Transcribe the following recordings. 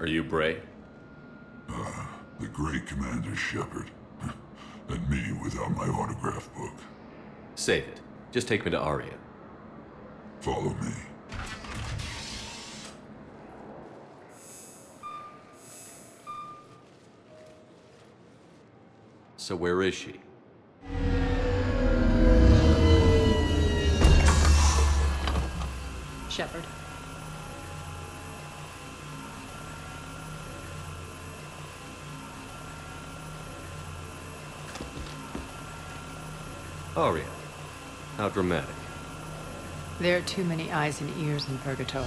Are you Bray? The great Commander Shepard. And me without my autograph book. Save it. Just take me to Aria. Follow me. So where is she? Shepard. Aria. How dramatic. There are too many eyes and ears in Purgatory.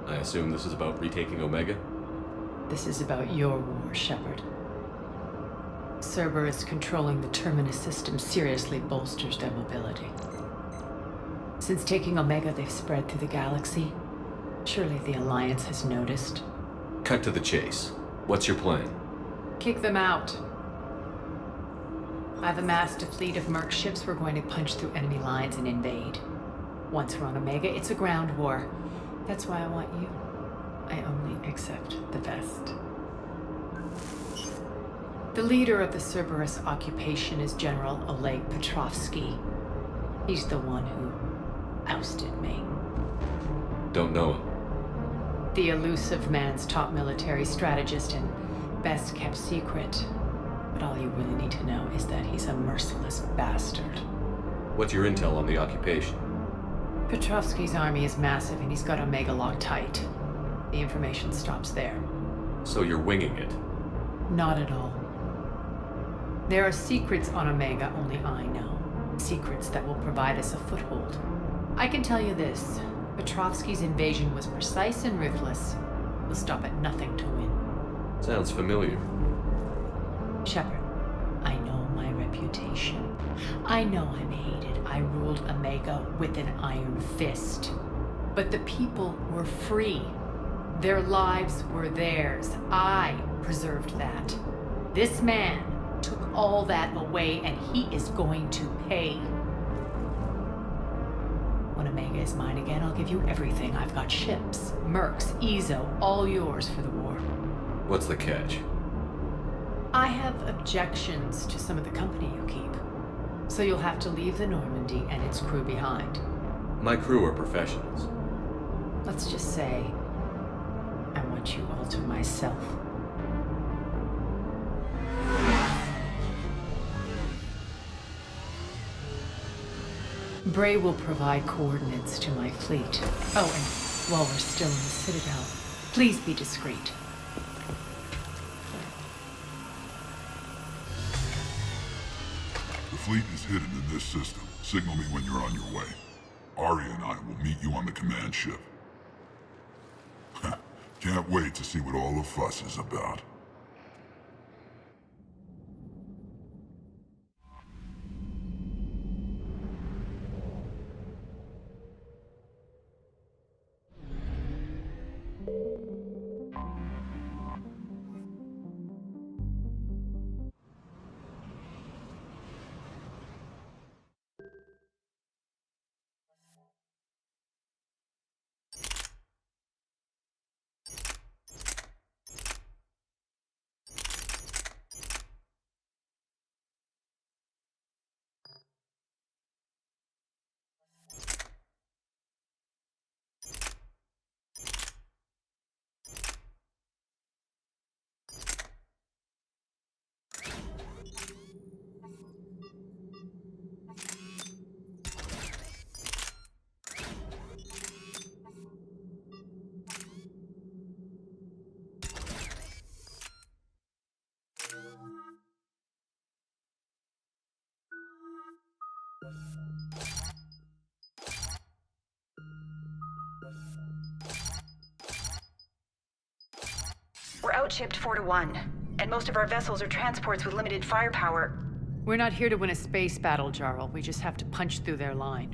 I assume this is about retaking Omega? This is about your war, Shepard. Cerberus controlling the Terminus system seriously bolsters their mobility. Since taking Omega, they've spread through the galaxy. Surely the Alliance has noticed. Cut to the chase. What's your plan? Kick them out. I've amassed a fleet of merc ships. We're going to punch through enemy lines and invade. Once we're on Omega, it's a ground war. That's why I want you. I only accept the best. The leader of the Cerberus occupation is General Oleg Petrovsky. He's the one who ousted me. Don't know him. The elusive man's top military strategist and best kept secret. But all you really need to know is that he's a merciless bastard. What's your intel on the occupation? Petrovsky's army is massive and he's got Omega locked tight. The information stops there. So you're winging it? Not at all. There are secrets on Omega only I know. Secrets that will provide us a foothold. I can tell you this. Petrovsky's invasion was precise and ruthless. We'll stop at nothing to win. Sounds familiar. Shepard, I know my reputation. I know I'm hated. I ruled Omega with an iron fist. But the people were free. Their lives were theirs. I preserved that. This man took all that away, and he is going to pay. When Omega is mine again, I'll give you everything. I've got ships, mercs, Ezo, all yours for the war. What's the catch? I have objections to some of the company you keep. So you'll have to leave the Normandy and its crew behind. My crew are professionals. Let's just say, I want you all to myself. Bray will provide coordinates to my fleet. Oh, and while we're still in the Citadel, please be discreet. The fleet is hidden in this system. Signal me when you're on your way. Aria and I will meet you on the command ship. Can't wait to see what all the fuss is about. We're outshipped 4-1, and most of our vessels are transports with limited firepower. We're not here to win a space battle, Jarl. We just have to punch through their line.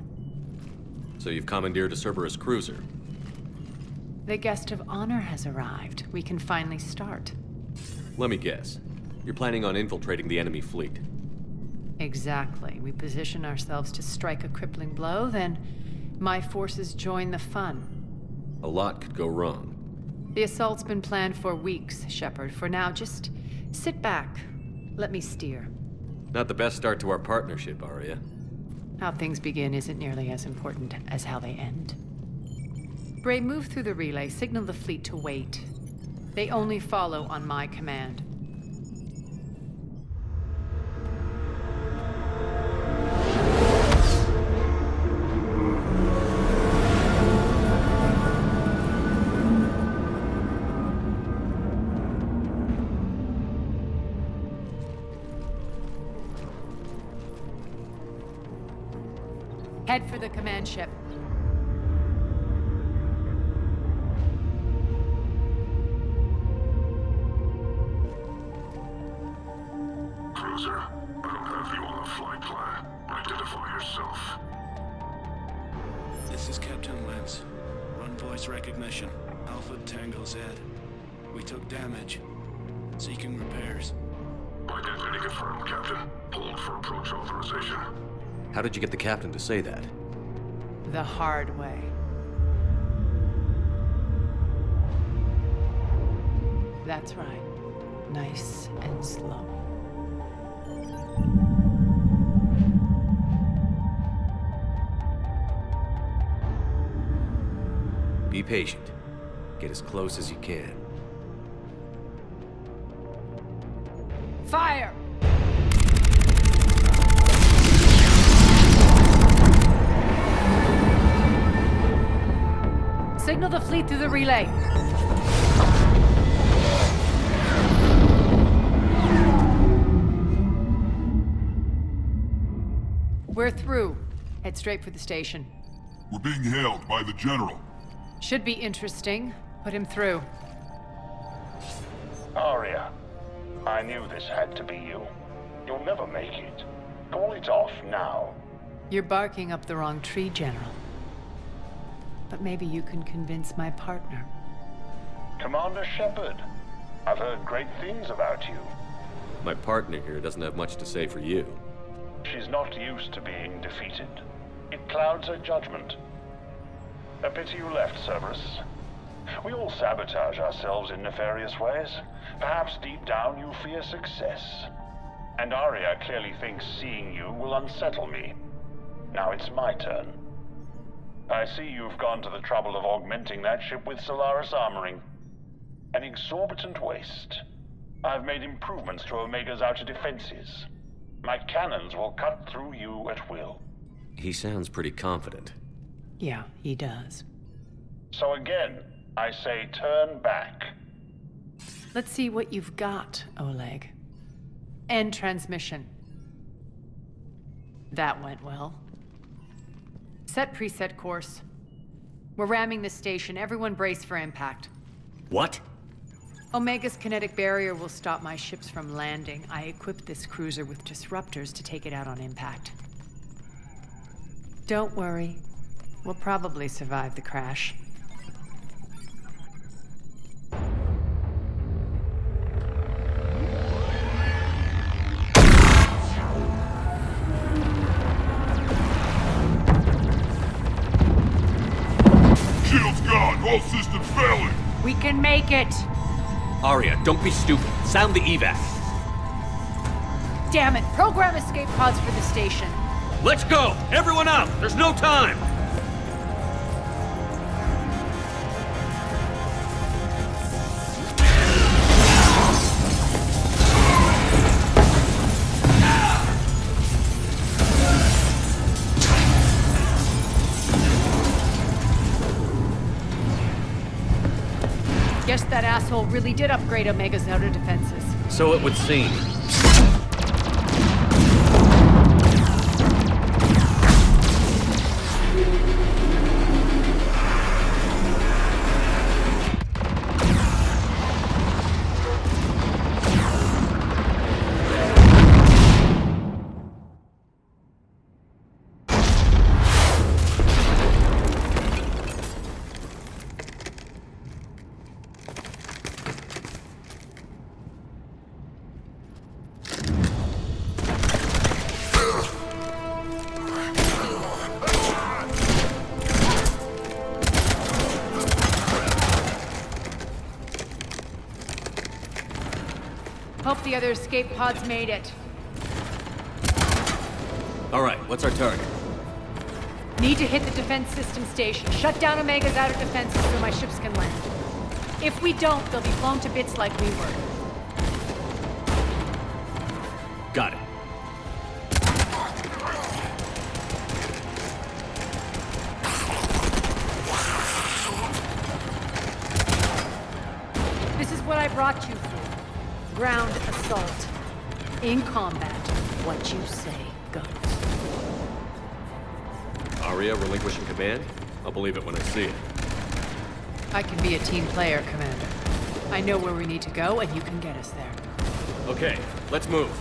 So you've commandeered a Cerberus cruiser. The guest of honor has arrived. We can finally start. Let me guess. You're planning on infiltrating the enemy fleet. Exactly. We position ourselves to strike a crippling blow, then my forces join the fun. A lot could go wrong. The assault's been planned for weeks, Shepard. For now, just sit back. Let me steer. Not the best start to our partnership, Aria. How things begin isn't nearly as important as how they end. Bray, move through the relay. Signal the fleet to wait. They only follow on my command. Head for the command ship. Cruiser, I don't have you on the flight plan. Identify yourself. This is Captain Lentz. Run voice recognition. Alpha Tango Z. We took damage. Seeking repairs. Identity confirmed, Captain. Hold for approach authorization. How did you get the captain to say that? The hard way. That's right. Nice and slow. Be patient. Get as close as you can. Fire! Signal the fleet through the relay. We're through. Head straight for the station. We're being hailed by the General. Should be interesting. Put him through. Aria, I knew this had to be you. You'll never make it. Call it off now. You're barking up the wrong tree, General. But maybe you can convince my partner. Commander Shepard, I've heard great things about you. My partner here doesn't have much to say for you. She's not used to being defeated. It clouds her judgment. A pity you left, Cerberus. We all sabotage ourselves in nefarious ways. Perhaps deep down you fear success. And Aria clearly thinks seeing you will unsettle me. Now it's my turn. I see you've gone to the trouble of augmenting that ship with Solaris armoring. An exorbitant waste. I've made improvements to Omega's outer defenses. My cannons will cut through you at will. He sounds pretty confident. Yeah, he does. So again, I say turn back. Let's see what you've got, Oleg. End transmission. That went well. Set preset course. We're ramming the station. Everyone brace for impact. What? Omega's kinetic barrier will stop my ships from landing. I equipped this cruiser with disruptors to take it out on impact. Don't worry. We'll probably survive the crash. Shield's gone! All systems failing! We can make it! Aria, don't be stupid. Sound the evac. Damn it! Program escape pods for the station. Let's go! Everyone out! There's no time! Guess that asshole really did upgrade Omega's outer defenses. So it would seem. Hope the other escape pods made it. All right, what's our target? Need to hit the defense system station. Shut down Omega's outer defenses so my ships can land. If we don't, they'll be blown to bits like we were. Got it. This is what I brought you for. Ground assault. In combat, what you say goes. Aria relinquishing command? I'll believe it when I see it. I can be a team player, Commander. I know where we need to go, and you can get us there. Okay, let's move.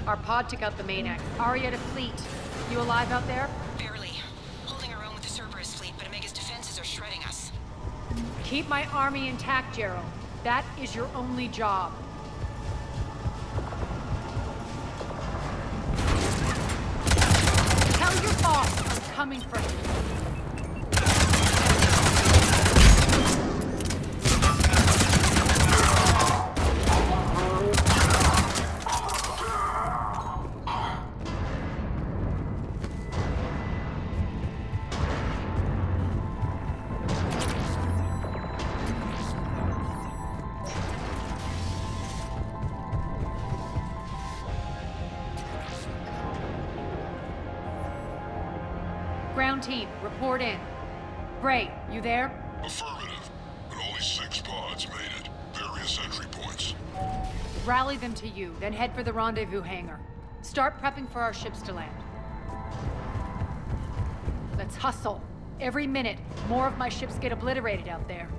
Our pod took out the main act. Aria to fleet. You alive out there? Barely. Holding our own with the Cerberus fleet, but Omega's defenses are shredding us. Keep my army intact, Gerald. That is your only job. Tell your boss I'm coming for him. Ground team, report in. Gray, you there? Affirmative. But only 6 pods made it. Various entry points. Rally them to you, then head for the rendezvous hangar. Start prepping for our ships to land. Let's hustle. Every minute, more of my ships get obliterated out there.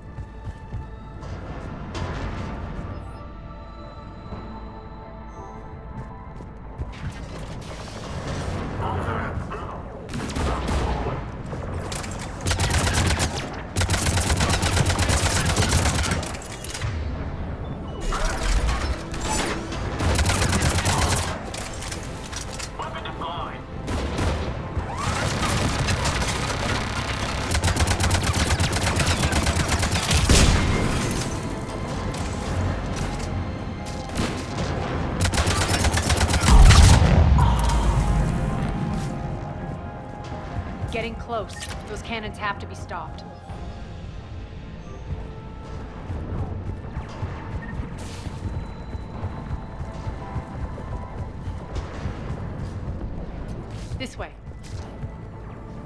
Getting close. Those cannons have to be stopped. This way.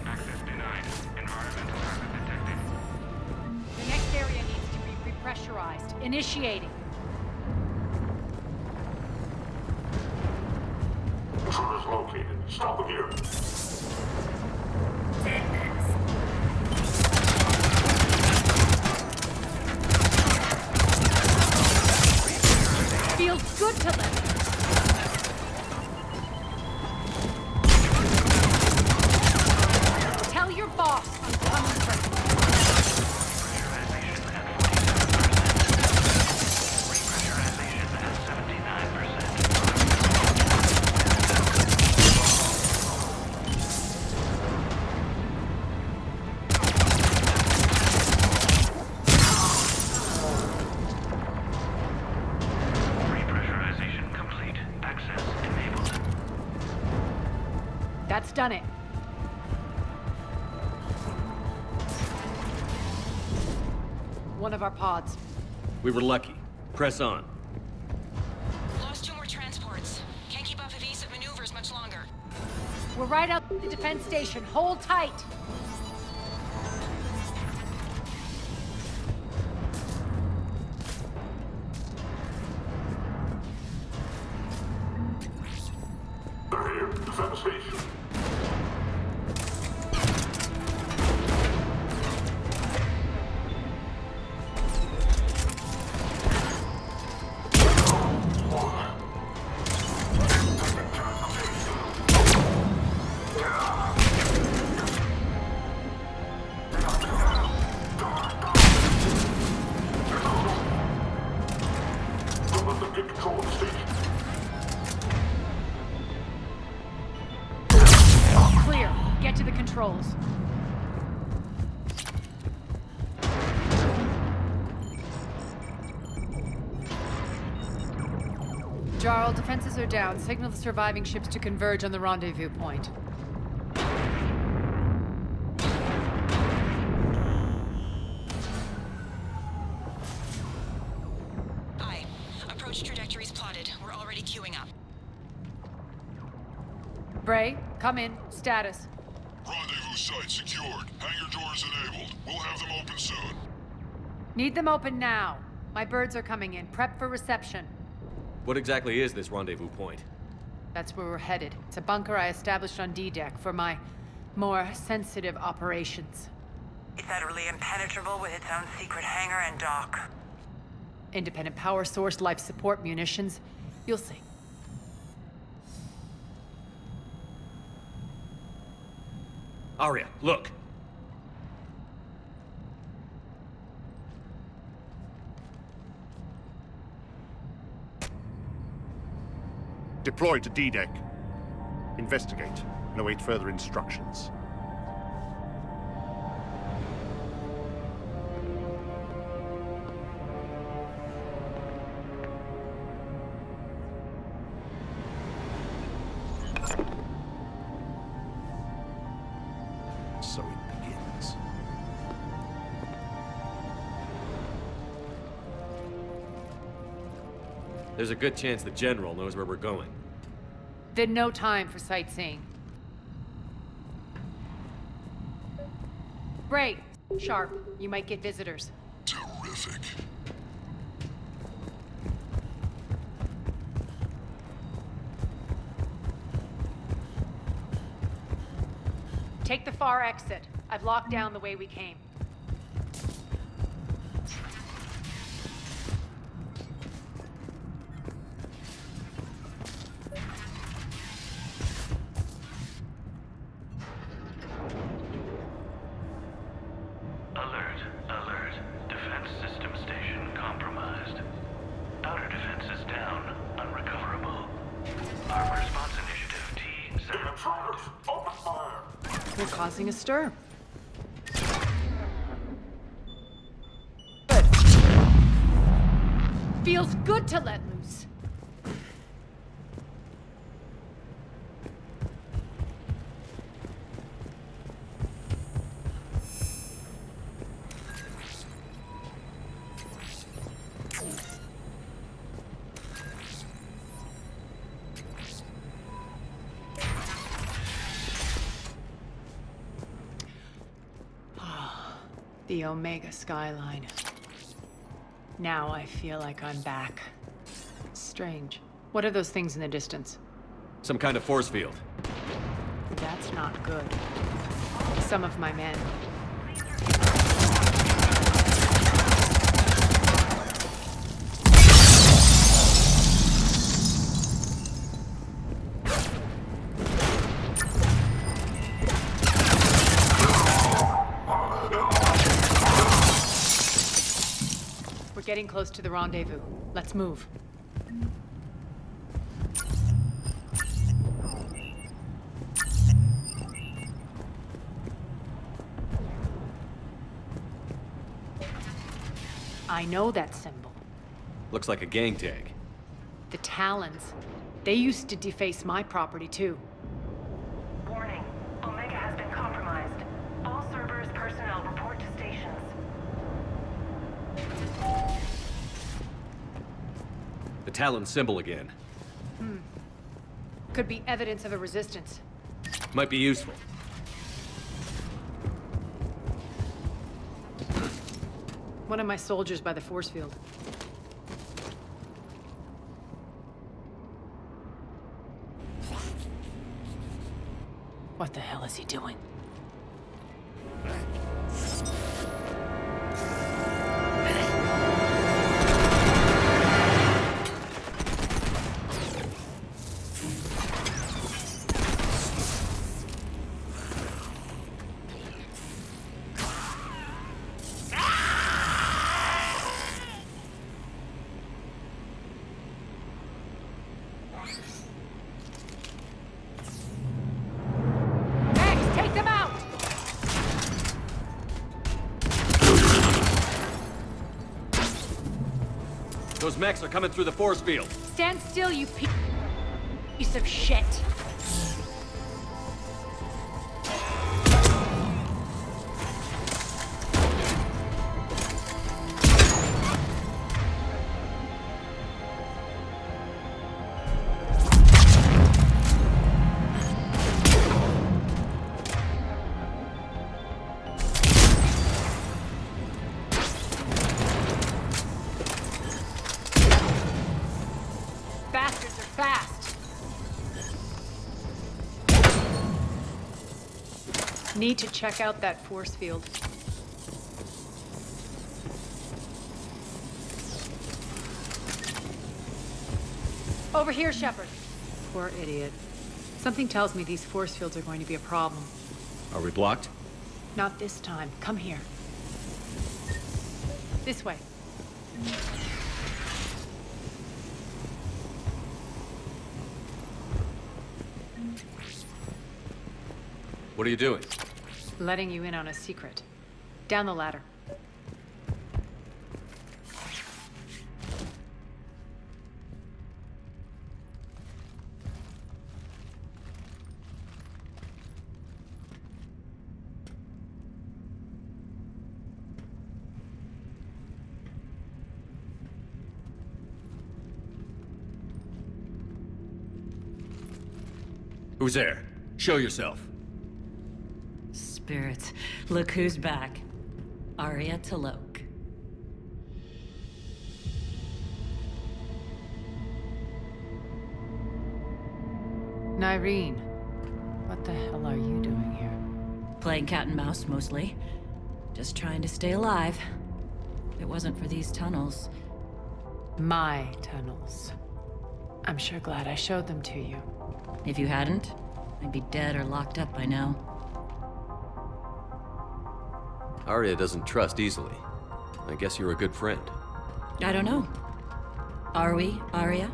Access denied. Environmental hazard detected. The next area needs to be repressurized. Initiating. Intruders located. Stop them here. Feels good to live. Tell your boss I'm coming for him. Repressurization at 79%. Repressurization complete. Access enabled. That's done it. One of our pods. We were lucky. Press on. We're right out the defense station. Hold tight. They're here. Defend the station. Don't let them get control of the station. Clear. Get to the controls. Jarl, defenses are down. Signal the surviving ships to converge on the rendezvous point. Aye. Approach trajectories plotted. We're already queuing up. Bray, come in. Status. Rendezvous site secured. Hangar doors enabled. We'll have them open soon. Need them open now. My birds are coming in. Prep for reception. What exactly is this rendezvous point? That's where we're headed. It's a bunker I established on D-Deck for my more sensitive operations. It's utterly impenetrable with its own secret hangar and dock. Independent power source, life support, munitions. You'll see. Aria, look! Deploy to D-Deck. Investigate and await further instructions. So it begins. There's a good chance the General knows where we're going. Then no time for sightseeing. Bray, sharp. You might get visitors. Terrific. Take the far exit. I've locked down the way we came. Alert, alert. Defense system station compromised. Outer defenses down, unrecoverable. Armor response initiative T7. Intruders! Open fire! We're causing a stir. Good. Feels good to let loose. The Omega skyline. Now I feel like I'm back. Strange. What are those things in the distance? Some kind of force field. That's not good. Some of my men. We're getting close to the rendezvous. Let's move. I know that symbol. Looks like a gang tag. The Talons. They used to deface my property, too. Warning. Omega has been compromised. All Cerberus personnel report to stations. The Talon symbol again. Could be evidence of a resistance. Might be useful. One of my soldiers by the force field. What the hell is he doing? Those mechs are coming through the force field. Stand still, you piece of shit. Bastards are fast. Need to check out that force field. Over here, Shepard. Poor idiot. Something tells me these force fields are going to be a problem. Are we blocked? Not this time. Come here. This way. What are you doing? Letting you in on a secret. Down the ladder. Who's there? Show yourself. Spirits, look who's back. Aria T'Loak. Nyreen, what the hell are you doing here? Playing cat and mouse, mostly. Just trying to stay alive. If it wasn't for these tunnels. My tunnels. I'm sure glad I showed them to you. If you hadn't, I'd be dead or locked up by now. Aria doesn't trust easily. I guess you're a good friend. I don't know. Are we, Aria?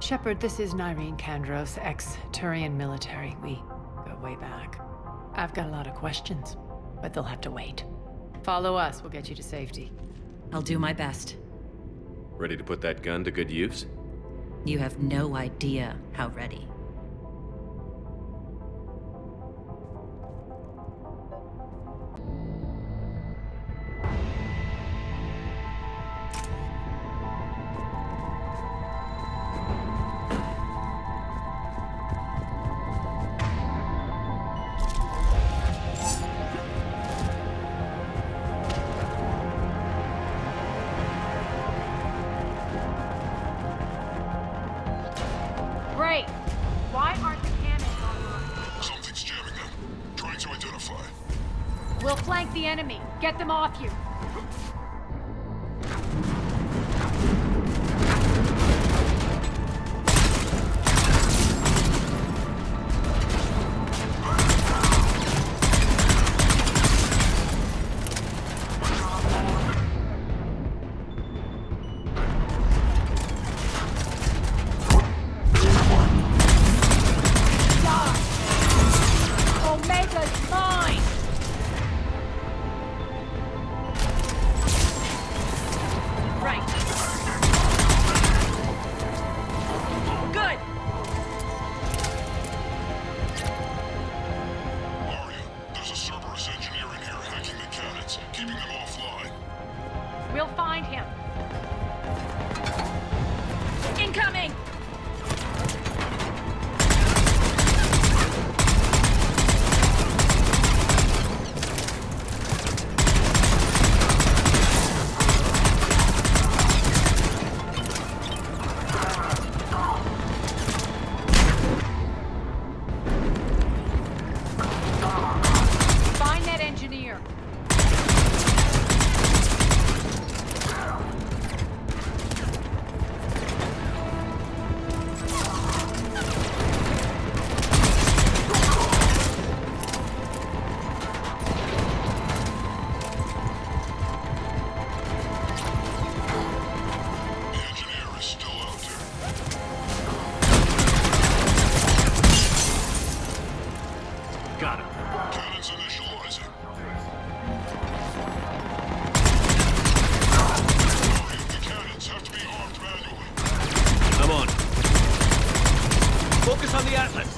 Shepard, this is Nyreen Kandros, ex-Turian military. We go way back. I've got a lot of questions, but they'll have to wait. Follow us, we'll get you to safety. I'll do my best. Ready to put that gun to good use? You have no idea how ready. Great! Why aren't the cannons on? Something's jamming them. Trying to identify. We'll flank the enemy. Get them off you. Omega's mine! Focus on the Atlas!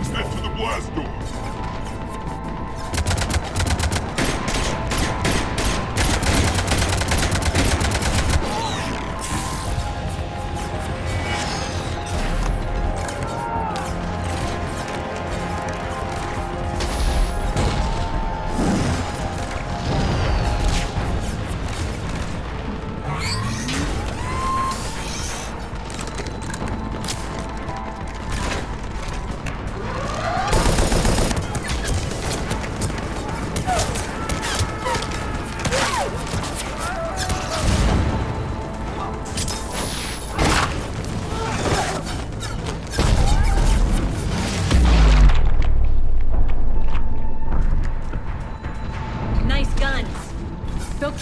Head to the blast door.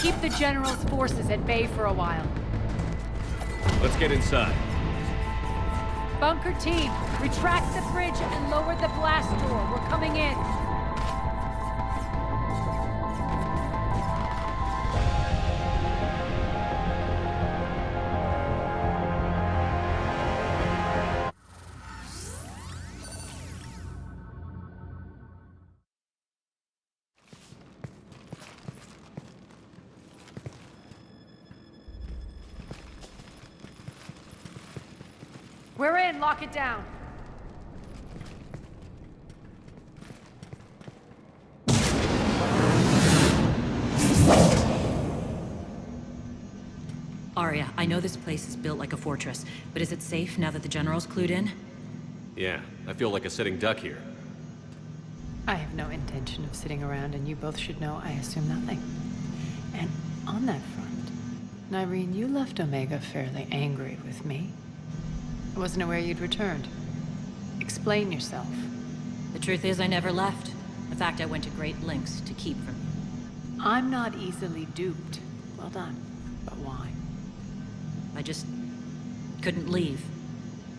Keep the General's forces at bay for a while. Let's get inside. Bunker team, retract the bridge and lower the blast door. We're coming in. We're in. Lock it down. Aria, I know this place is built like a fortress, but is it safe now that the General's clued in? Yeah, I feel like a sitting duck here. I have no intention of sitting around, and you both should know I assume nothing. And on that front, Nyreen, you left Omega fairly angry with me. I wasn't aware you'd returned. Explain yourself. The truth is, I never left. In fact, I went to great lengths to keep from you. I'm not easily duped. Well done. But why? I just couldn't leave.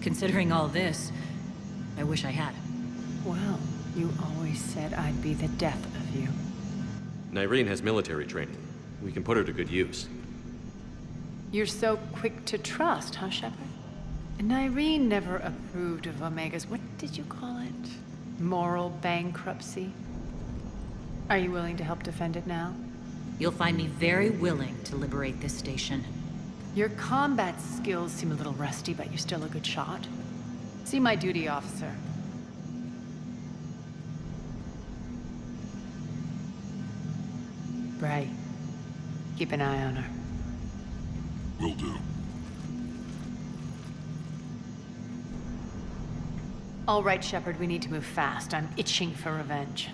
Considering all this, I wish I had. Well, you always said I'd be the death of you. Nyreen has military training. We can put her to good use. You're so quick to trust, huh, Shepard? Nyreen never approved of Omega's, what did you call it? Moral bankruptcy? Are you willing to help defend it now? You'll find me very willing to liberate this station. Your combat skills seem a little rusty, but you're still a good shot. See my duty officer. Bray, keep an eye on her. Will do. All right, Shepard, we need to move fast. I'm itching for revenge.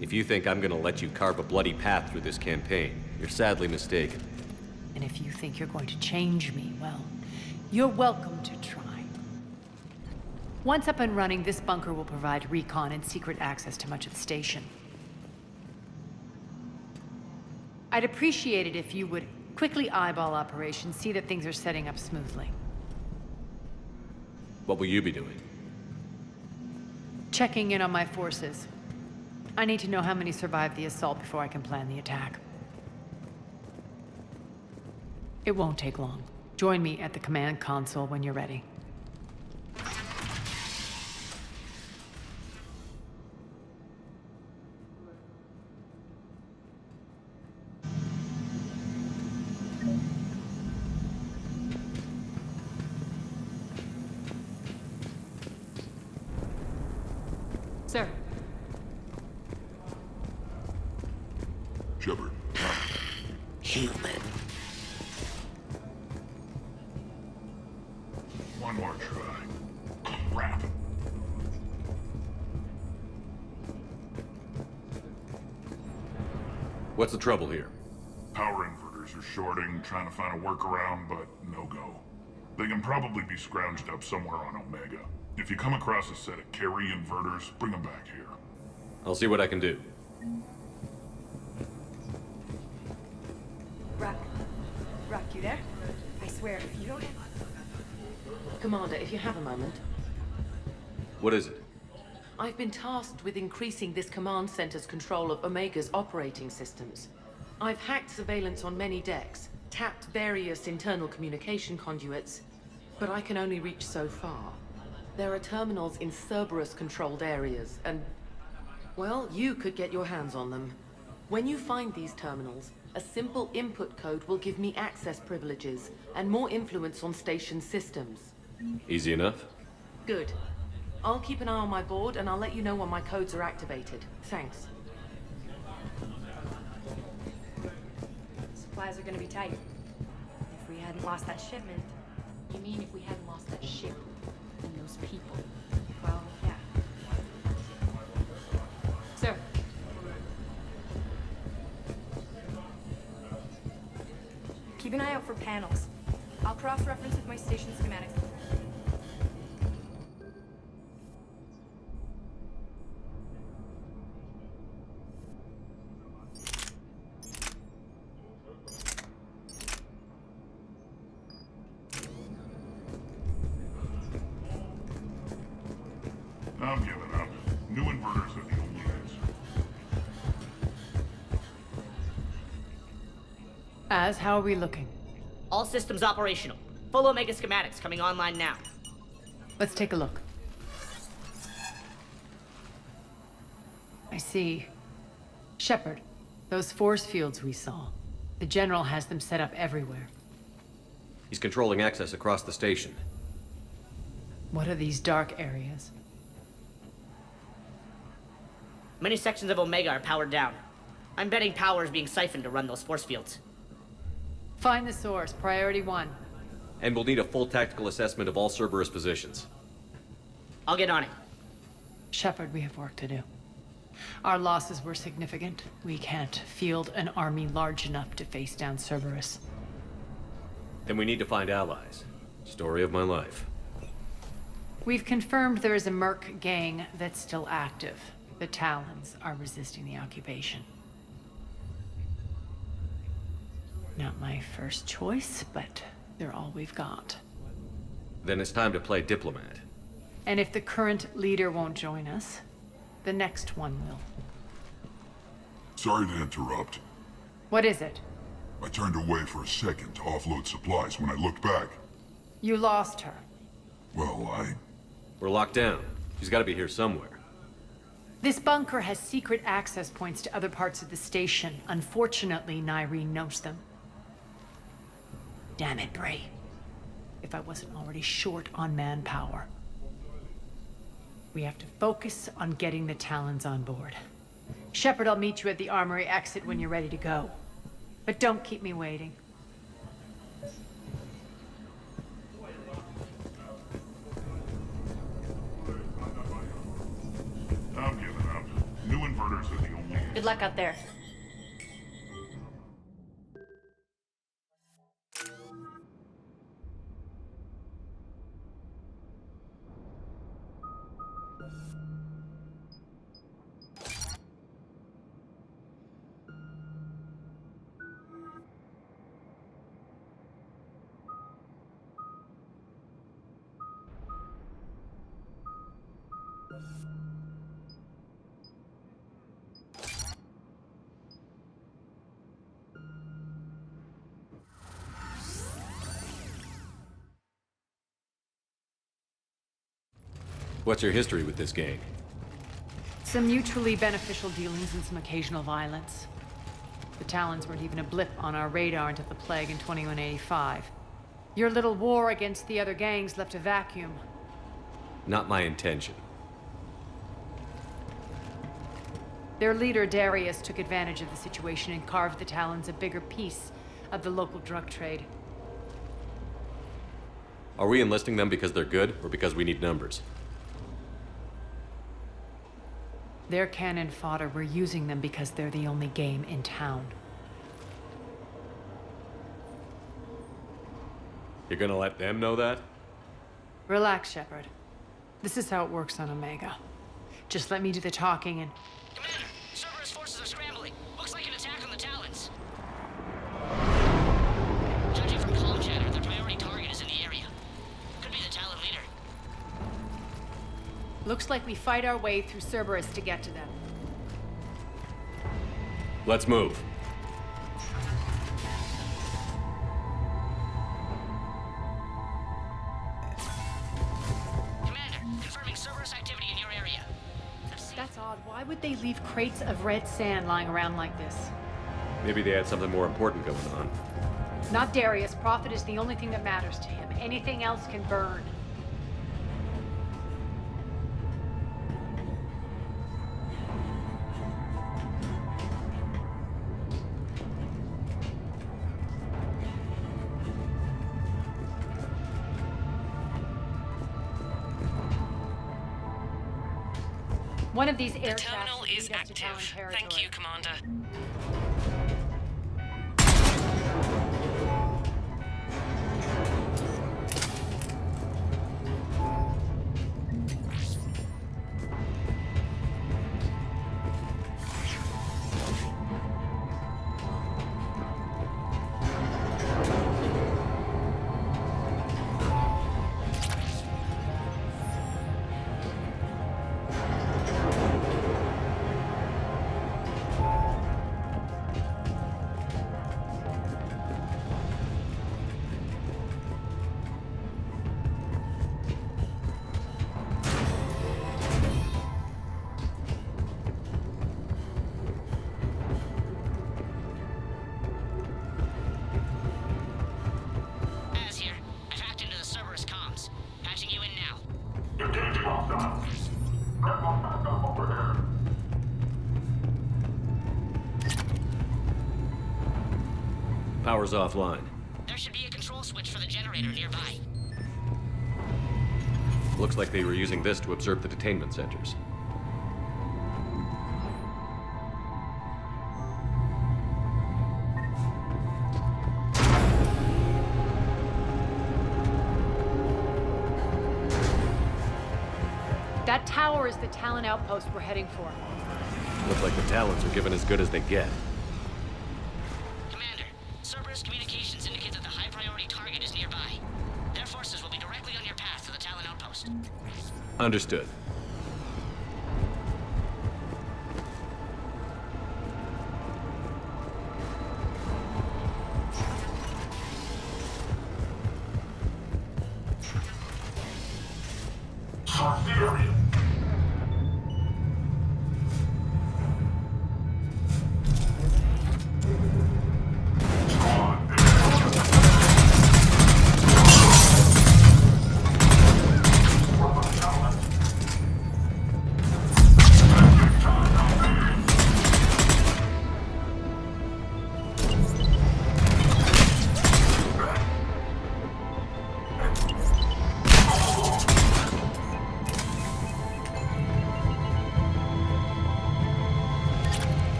If you think I'm gonna let you carve a bloody path through this campaign, you're sadly mistaken. And if you think you're going to change me, well, you're welcome to try. Once up and running, this bunker will provide recon and secret access to much of the station. I'd appreciate it if you would quickly eyeball operations, see that things are setting up smoothly. What will you be doing? Checking in on my forces. I need to know how many survived the assault before I can plan the attack. It won't take long. Join me at the command console when you're ready. Sir. Shepard. Human. One more try. Crap. What's the trouble here? Power inverters are shorting, trying to find a workaround, but no go. They can probably be scrounged up somewhere on Omega. If you come across a set of carry inverters, bring them back here. I'll see what I can do. Rock, you there? I swear, if you don't have... Commander, if you have a moment. What is it? I've been tasked with increasing this command center's control of Omega's operating systems. I've hacked surveillance on many decks, tapped various internal communication conduits, but I can only reach so far. There are terminals in Cerberus-controlled areas, and... well, you could get your hands on them. When you find these terminals, a simple input code will give me access privileges and more influence on station systems. Easy enough? Good. I'll keep an eye on my board, and I'll let you know when my codes are activated. Thanks. Supplies are gonna be tight. If we hadn't lost that shipment. You mean if we hadn't lost that ship and those people? Well, yeah. Sir. Keep an eye out for panels. I'll cross-reference with my station schematics. I'm giving up. New inverters are the only answer. Az, how are we looking? All systems operational. Full Omega schematics coming online now. Let's take a look. I see. Shepard, those force fields we saw. The General has them set up everywhere. He's controlling access across the station. What are these dark areas? Many sections of Omega are powered down. I'm betting power is being siphoned to run those force fields. Find the source, priority 1. And we'll need a full tactical assessment of all Cerberus positions. I'll get on it. Shepard, we have work to do. Our losses were significant. We can't field an army large enough to face down Cerberus. Then we need to find allies. Story of my life. We've confirmed there is a merc gang that's still active. The Talons are resisting the occupation. Not my first choice, but they're all we've got. Then it's time to play diplomat. And if the current leader won't join us, the next one will. Sorry to interrupt. What is it? I turned away for a second to offload supplies. When I looked back, You lost her. well, We're locked down. She's got to be here somewhere. This bunker has secret access points to other parts of the station. Unfortunately, Nyreen knows them. Damn it, Bray. If I wasn't already short on manpower. We have to focus on getting the Talons on board. Shepard, I'll meet you at the armory exit when you're ready to go. But don't keep me waiting. I'm giving up. New inverters are the only answer. Good luck out there. What's your history with this gang? Some mutually beneficial dealings and some occasional violence. The Talons weren't even a blip on our radar until the plague in 2185. Your little war against the other gangs left a vacuum. Not my intention. Their leader, Darius, took advantage of the situation and carved the Talons a bigger piece of the local drug trade. Are we enlisting them because they're good, or because we need numbers? They're cannon fodder. We're using them because they're the only game in town. You're gonna let them know that? Relax, Shepard. This is how it works on Omega. Just let me do the talking and... Commander, Cerberus forces are scrambling. Looks like an attack on the Talons. Judging from comm chatter, their priority target is in the area. Could be the Talon leader. Looks like we fight our way through Cerberus to get to them. Let's move. Commander, confirming Cerberus activity in your area. That's odd. Why would they leave crates of red sand lying around like this? Maybe they had something more important going on. Not Darius. Profit is the only thing that matters to him. Anything else can burn. One of these air terminal is active. Thank you, Commander. Power's offline. There should be a control switch for the generator nearby. Looks like they were using this to observe the detainment centers. That tower is the Talon outpost we're heading for. Looks like the Talons are given as good as they get. Commander, Cerberus communications indicate that the high-priority target is nearby. Their forces will be directly on your path to the Talon outpost. Understood.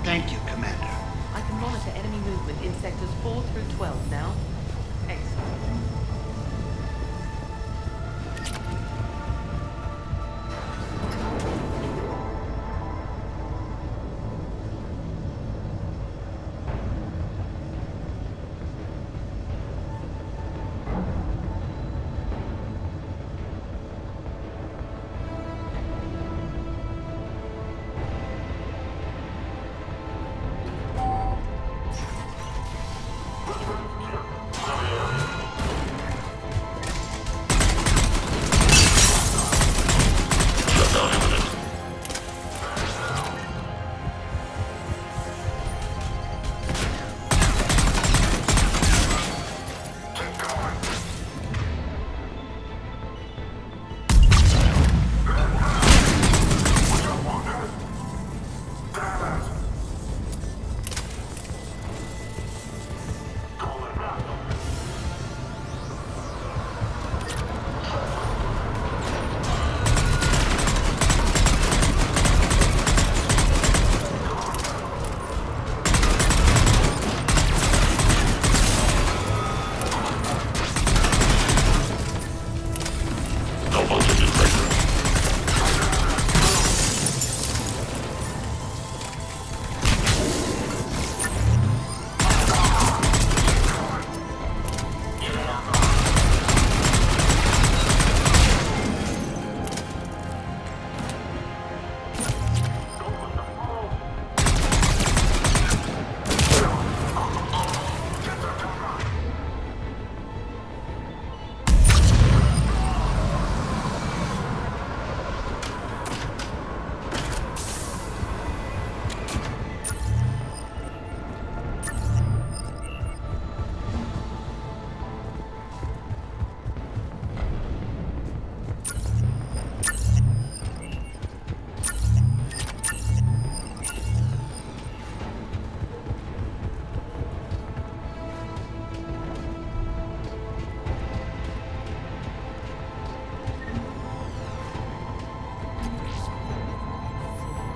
Thank you, Commander. I can monitor enemy movement in sectors 4 through 12 now. Excellent.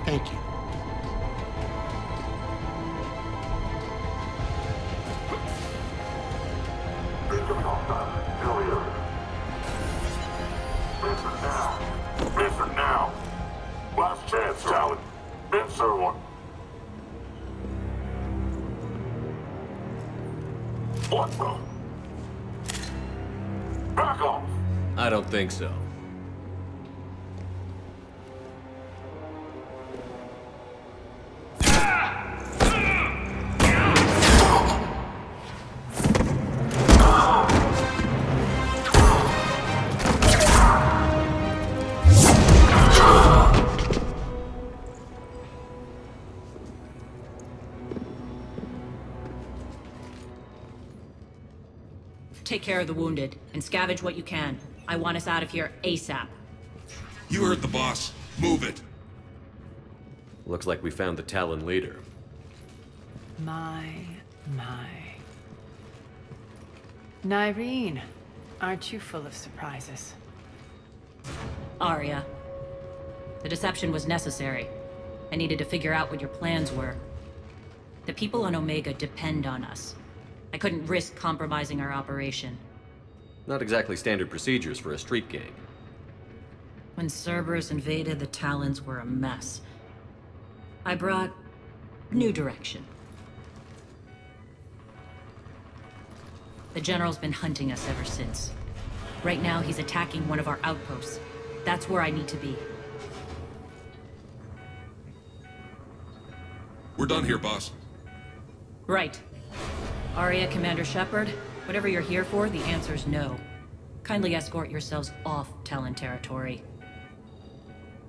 Thank you. Answer now. Last chance, Talon. Answer one. What the? Back off. I don't think so. Take care of the wounded, and scavenge what you can. I want us out of here ASAP. You heard the boss. Move it. Looks like we found the Talon leader. My. Nyreen, aren't you full of surprises? Aria. The deception was necessary. I needed to figure out what your plans were. The people on Omega depend on us. I couldn't risk compromising our operation. Not exactly standard procedures for a street gang. When Cerberus invaded, the Talons were a mess. I brought new direction. The General's been hunting us ever since. Right now, he's attacking one of our outposts. That's where I need to be. We're done here, boss. Right. Aria, Commander Shepard, whatever you're here for, the answer's no. Kindly escort yourselves off Talon territory.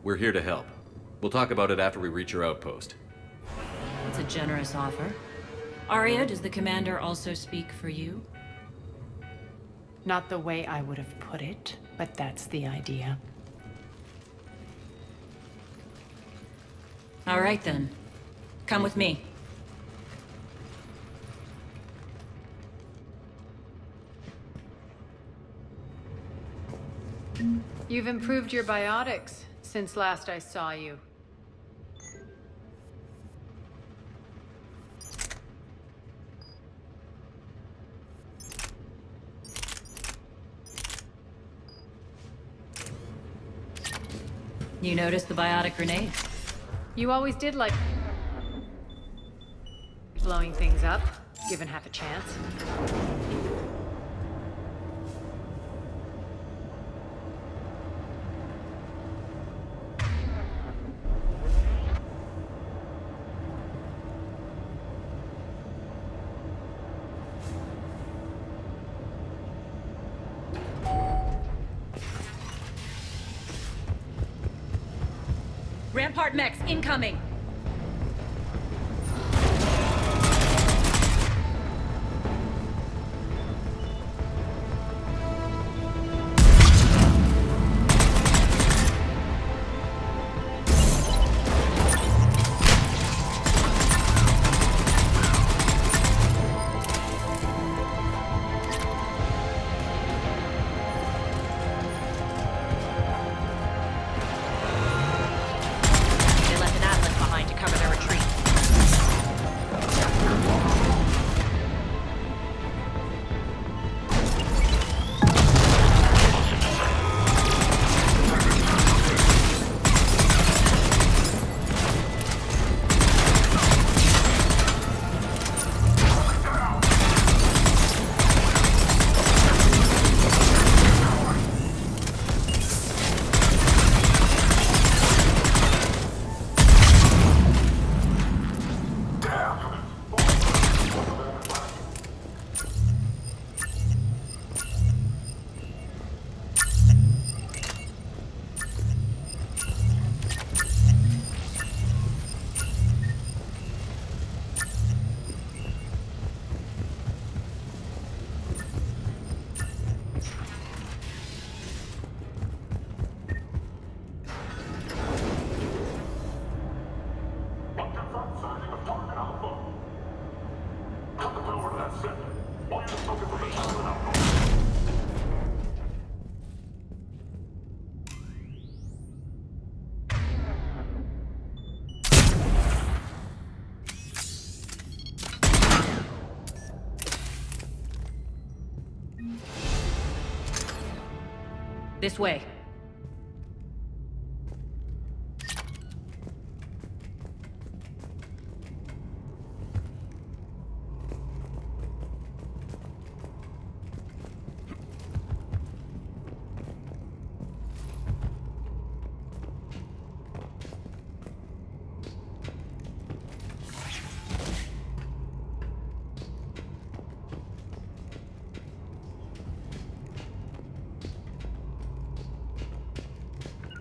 We're here to help. We'll talk about it after we reach your outpost. It's a generous offer. Aria, does the Commander also speak for you? Not the way I would have put it, but that's the idea. All right then. Come with me. You've improved your biotics since last I saw you. You noticed the biotic grenade? You always did like blowing things up, given half a chance. Rampart mechs incoming! This way.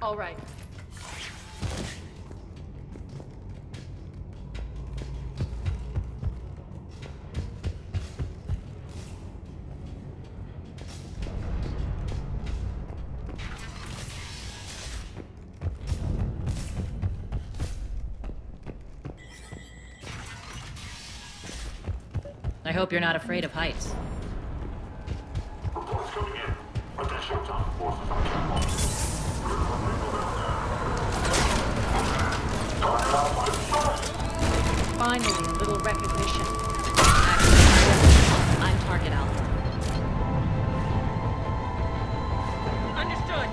All right. I hope you're not afraid of heights. Finally, a little recognition. I'm target alpha. Understood.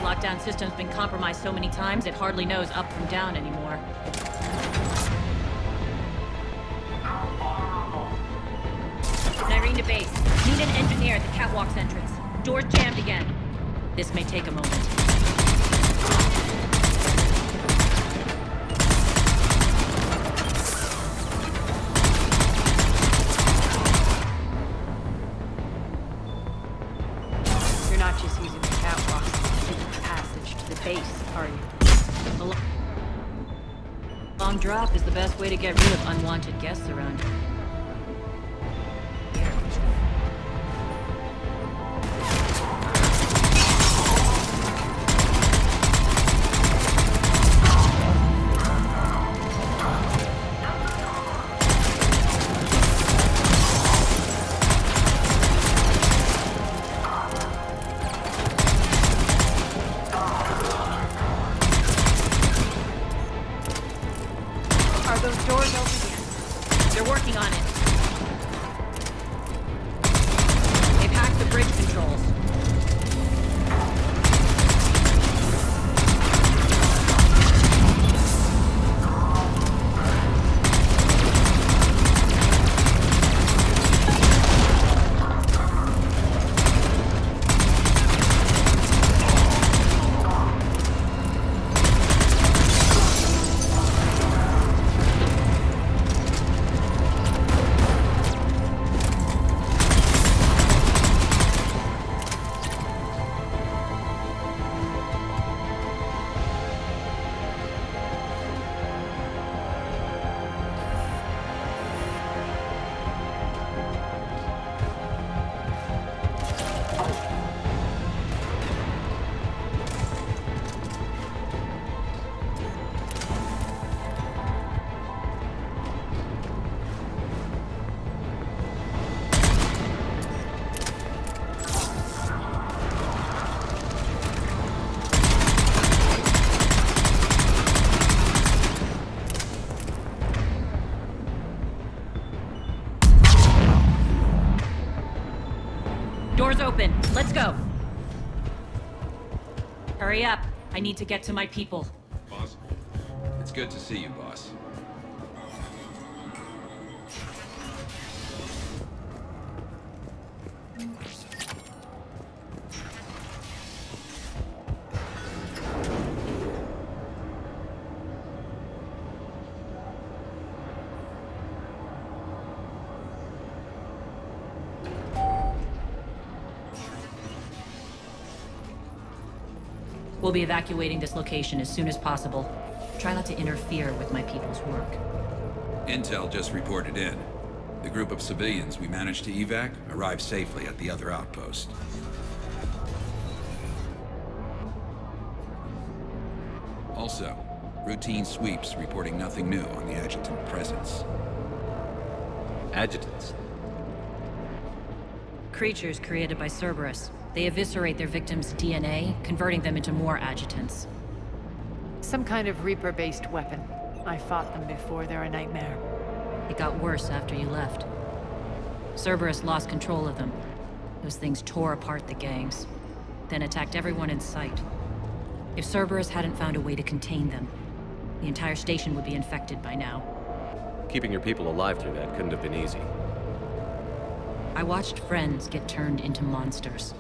Lockdown system's been compromised so many times it hardly knows up from down anymore. Irene to base. Need an engineer at the catwalk's entrance. Door's jammed again. This may take a moment. You're not just using the catwalk as a secret passage to the base, are you? A long drop is the best way to get rid of unwanted guests around. Door's open. Let's go. Hurry up. I need to get to my people. Boss, it's good to see you, boss. We'll be evacuating this location as soon as possible. Try not to interfere with my people's work. Intel just reported in. The group of civilians we managed to evac arrived safely at the other outpost. Also, routine sweeps reporting nothing new on the adjutant presence. Adjutants? Creatures created by Cerberus. They eviscerate their victims' DNA, converting them into more adjutants. Some kind of Reaper-based weapon. I fought them before, they're a nightmare. It got worse after you left. Cerberus lost control of them. Those things tore apart the gangs, then attacked everyone in sight. If Cerberus hadn't found a way to contain them, the entire station would be infected by now. Keeping your people alive through that couldn't have been easy. I watched friends get turned into monsters,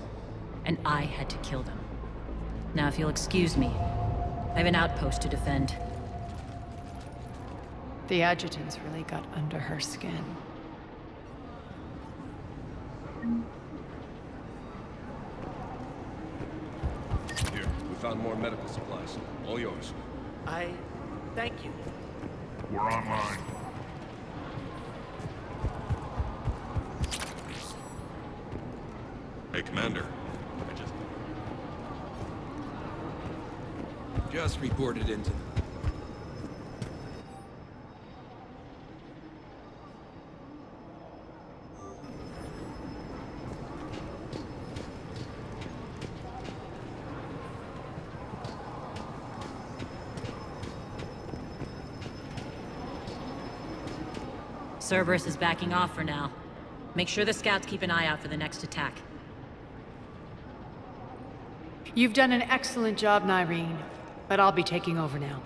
and I had to kill them. Now, if you'll excuse me, I have an outpost to defend. The adjutants really got under her skin. Here, we found more medical supplies. All yours. Thank you. We're online. Hey, Commander. Just reported into... Cerberus is backing off for now. Make sure the scouts keep an eye out for the next attack. You've done an excellent job, Nyreen, but I'll be taking over now.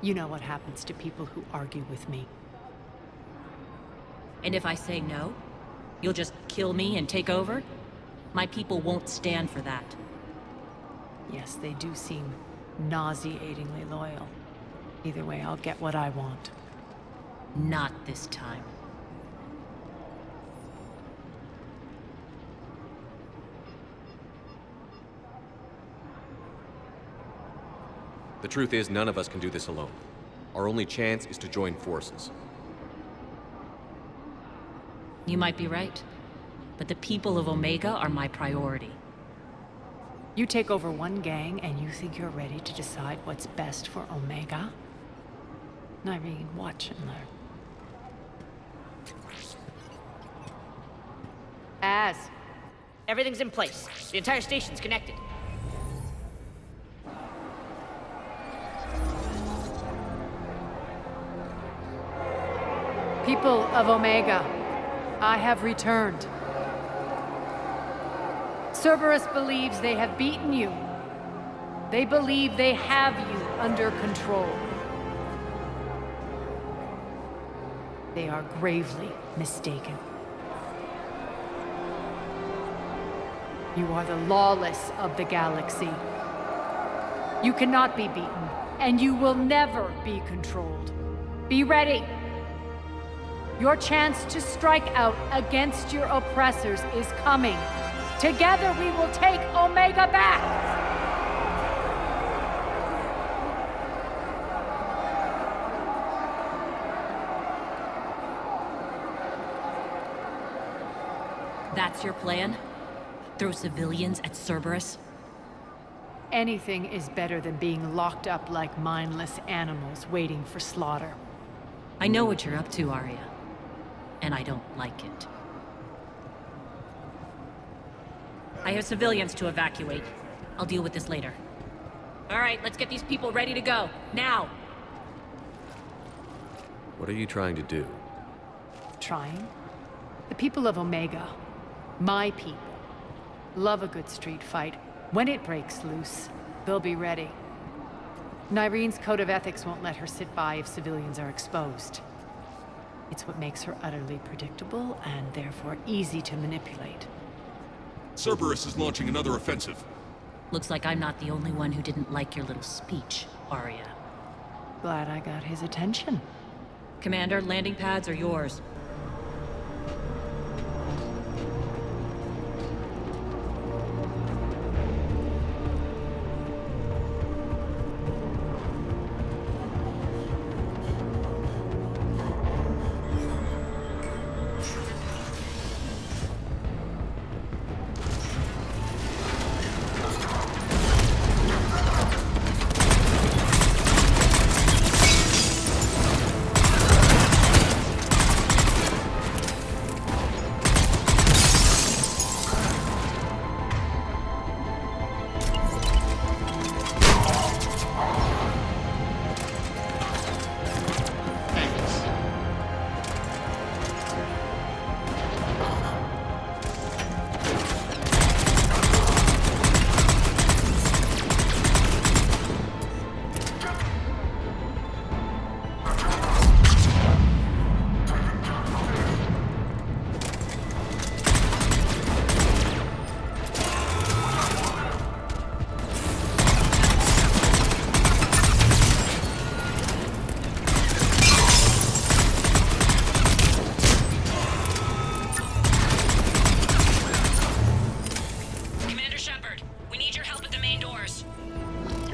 You know what happens to people who argue with me. And if I say no? You'll just kill me and take over? My people won't stand for that. Yes, they do seem nauseatingly loyal. Either way, I'll get what I want. Not this time. The truth is, none of us can do this alone. Our only chance is to join forces. You might be right, but the people of Omega are my priority. You take over one gang and you think you're ready to decide what's best for Omega? Irene, watch and learn. Everything's in place. The entire station's connected. People of Omega, I have returned. Cerberus believes they have beaten you. They believe they have you under control. They are gravely mistaken. You are the lawless of the galaxy. You cannot be beaten, and you will never be controlled. Be ready. Your chance to strike out against your oppressors is coming. Together we will take Omega back! That's your plan? Throw civilians at Cerberus? Anything is better than being locked up like mindless animals waiting for slaughter. I know what you're up to, Aria. And I don't like it. I have civilians to evacuate. I'll deal with this later. All right, let's get these people ready to go. Now! What are you trying to do? Trying? The people of Omega, my people, love a good street fight. When it breaks loose, they'll be ready. Irene's code of ethics won't let her sit by if civilians are exposed. It's what makes her utterly predictable and therefore easy to manipulate. Cerberus is launching another offensive. Looks like I'm not the only one who didn't like your little speech, Aria. Glad I got his attention. Commander, landing pads are yours.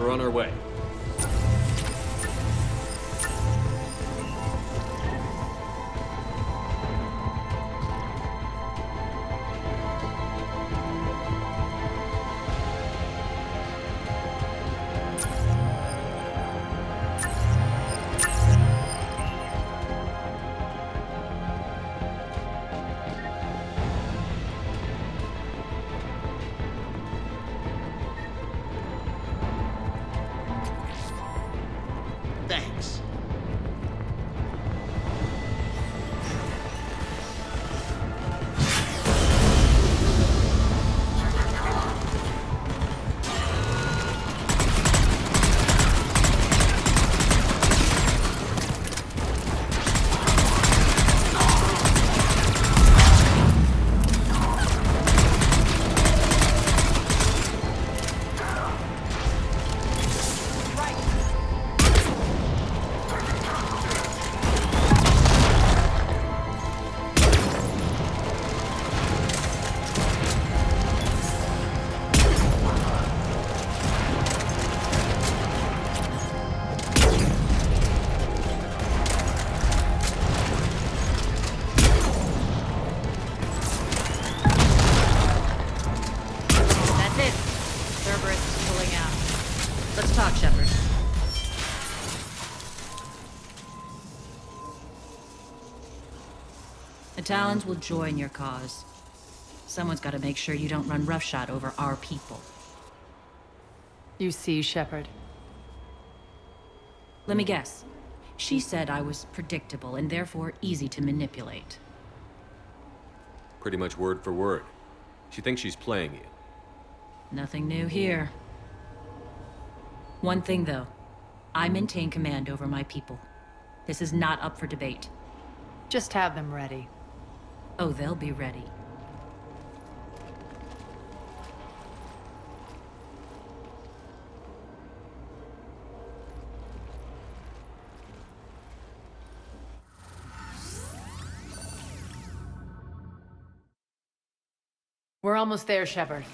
We're on our way. Cerberus is pulling out. Let's talk, Shepard. The Talons will join your cause. Someone's got to make sure you don't run roughshod over our people. You see, Shepard. Let me guess. She said I was predictable and therefore easy to manipulate. Pretty much word for word. She thinks she's playing you. Nothing new here. One thing, though. I maintain command over my people. This is not up for debate. Just have them ready. Oh, they'll be ready. We're almost there, Shepard.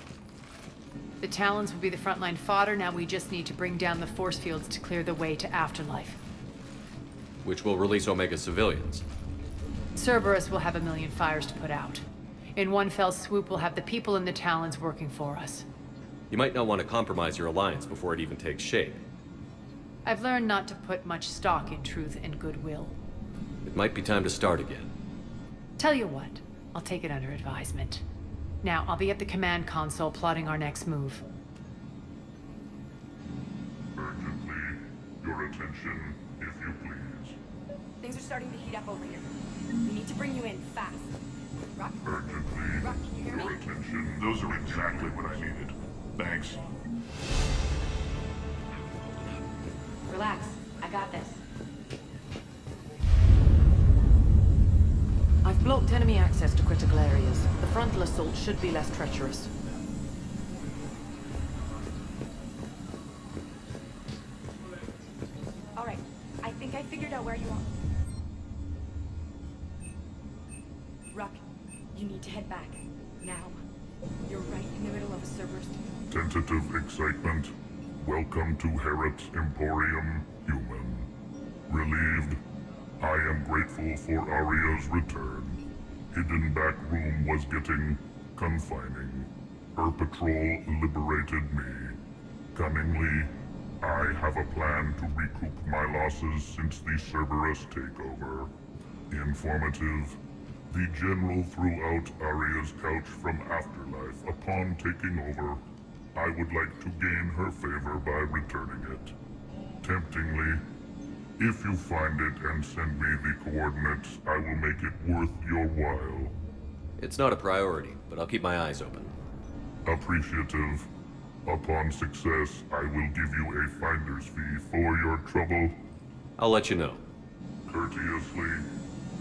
The Talons will be the frontline fodder. Now we just need to bring down the force fields to clear the way to Afterlife. Which will release Omega civilians. Cerberus will have a million fires to put out. In one fell swoop, we'll have the people in the Talons working for us. You might not want to compromise your alliance before it even takes shape. I've learned not to put much stock in truth and goodwill. It might be time to start again. Tell you what, I'll take it under advisement. Now, I'll be at the command console plotting our next move. Urgently, your attention, if you please. Things are starting to heat up over here. We need to bring you in fast. Rock? Urgently, Rock, can you hear your me? attention. Those are exactly what I needed. Thanks. Relax. I got this. I've blocked enemy access to critical areas. The frontal assault should be less treacherous. Alright, I think I figured out where you are. Ruck, you need to head back. Now. You're right in the middle of a Cerberus. Tentative excitement. Welcome to Harrot's Emporium, human. Relieved. I am grateful for Aria's return. Hidden back room was getting confining. Her patrol liberated me. Cunningly, I have a plan to recoup my losses since the Cerberus takeover. Informative. The General threw out Aria's couch from Afterlife upon taking over. I would like to gain her favor by returning it. Temptingly, if you find it and send me the coordinates, I will make it worth your while. It's not a priority, but I'll keep my eyes open. Appreciative. Upon success, I will give you a finder's fee for your trouble. I'll let you know. Courteously,